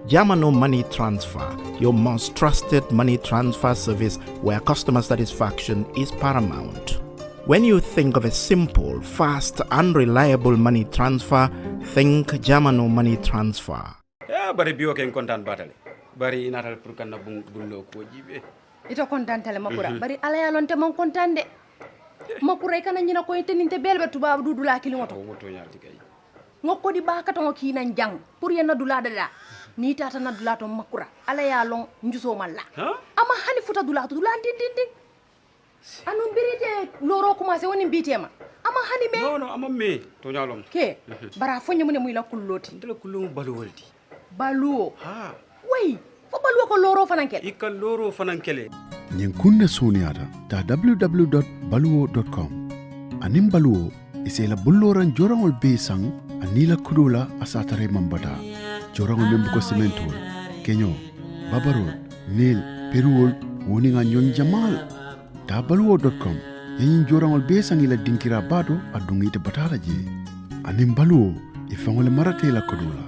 Jamano Money Transfer, your most trusted money transfer service where customer satisfaction is paramount. When you think of a simple, fast and reliable money transfer, think Jamano Money Transfer. Ya bari biyo ken kontan batale. Bari inatal pour kan na bunlo ko jibe. Ito kontan tele makura. Bari ala ya lonte mon kontan de. Makura kana nyina ko teninte belbe tuba dudu la kili ngoto. Ngoto nyarti kay. Ngoko di baka to ngoki nan jang pour yena dula dala. Ni tata na dula to makura. Ala ya long njuso malla. Ama hani futa dula to dula din. Anu birite loro commencé woni bitema. Ama hani me. No ama me to nyalom. Ke bara fonye mun muy la kulloti. Ndela kullu baluwalti. Baluo. Ha. Wey, fo baluo ko loro fanankele. Ikka loro fanankele. Nyen kunde soniata ta www.baluo.com. Anim baluo isela bulloran jorangol be sang anila kudula asatare mambata. Jorangol membuko sementol, kenyo, babarol, nil, peruol, woninga nyon jamal. Ta baluo.com. Yen jorangol be sang ila dinkira bado adungite batala je. Anim baluo ifangole marate la kudula.